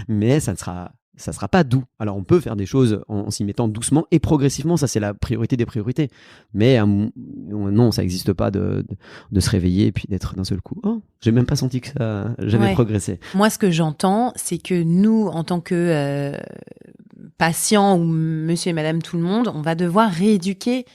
mais ça sera pas doux. Alors on peut faire des choses en s'y mettant doucement et progressivement, ça c'est la priorité des priorités. Mais non, ça n'existe pas de se réveiller et puis d'être d'un seul coup. Oh, j'ai même pas senti que ça j'avais progressé. Moi, ce que j'entends, c'est que nous, en tant que patients ou monsieur et madame tout le monde, on va devoir rééduquer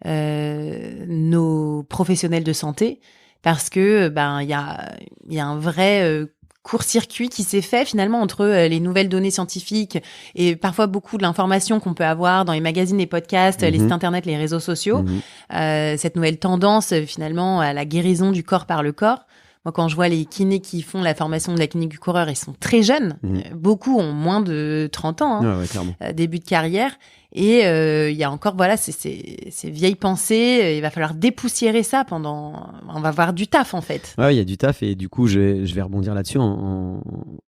nos professionnels de santé parce que il y a un vrai court-circuit qui s'est fait finalement entre les nouvelles données scientifiques et parfois beaucoup de l'information qu'on peut avoir dans les magazines, les podcasts, les sites internet, les réseaux sociaux. Cette nouvelle tendance finalement à la guérison du corps par le corps. Moi, quand je vois les kinés qui font la formation de la clinique du coureur, ils sont très jeunes. Beaucoup ont moins de 30 ans, début de carrière. Et il y a encore ces vieilles pensées. Il va falloir dépoussiérer ça on va avoir du taf en fait. Ouais, il y a du taf et du coup je vais rebondir là-dessus en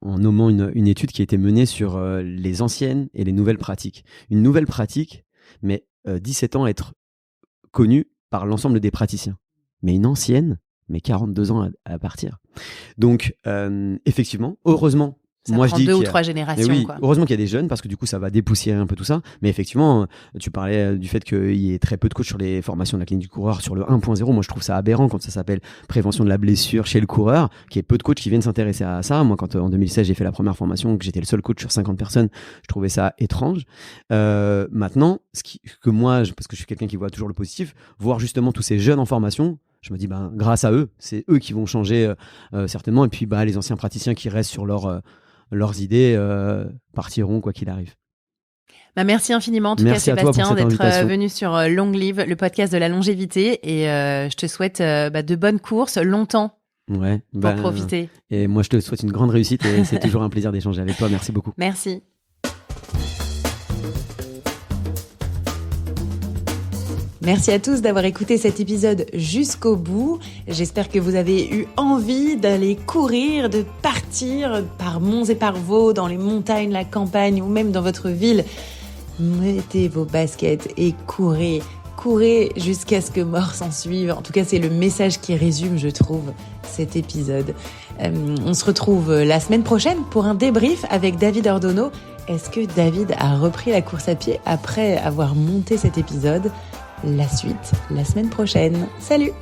nommant une étude qui a été menée sur les anciennes et les nouvelles pratiques. Une nouvelle pratique, mais 17 ans à être connue par l'ensemble des praticiens. Mais une ancienne, mais 42 ans à partir. Donc effectivement, heureusement. Ça prend 2 ou 3 générations. Oui, quoi. Heureusement qu'il y a des jeunes parce que du coup ça va dépoussiérer un peu tout ça. Mais effectivement, tu parlais du fait qu'il y ait très peu de coachs sur les formations de la clinique du coureur sur le 1.0. Moi je trouve ça aberrant quand ça s'appelle prévention de la blessure chez le coureur, qu'il y ait peu de coachs qui viennent s'intéresser à ça. Moi quand en 2016 j'ai fait la première formation, que j'étais le seul coach sur 50 personnes, je trouvais ça étrange. Maintenant, que moi, parce que je suis quelqu'un qui voit toujours le positif, voir justement tous ces jeunes en formation, je me dis grâce à eux, c'est eux qui vont changer certainement. Et puis les anciens praticiens qui restent sur leurs idées partiront quoi qu'il arrive. Merci infiniment en tout cas Sébastien d'être venu sur Long Live, le podcast de la longévité et je te souhaite de bonnes courses longtemps pour profiter. Et moi je te souhaite une grande réussite et c'est toujours un plaisir d'échanger avec toi. Merci beaucoup. Merci. Merci à tous d'avoir écouté cet épisode jusqu'au bout. J'espère que vous avez eu envie d'aller courir, de partir par monts et par vaux, dans les montagnes, la campagne ou même dans votre ville. Mettez vos baskets et courez. Courez jusqu'à ce que mort s'en suive. En tout cas, c'est le message qui résume, je trouve, cet épisode. On se retrouve la semaine prochaine pour un débrief avec David Ordonneau. Est-ce que David a repris la course à pied après avoir monté cet épisode ? La suite, la semaine prochaine. Salut!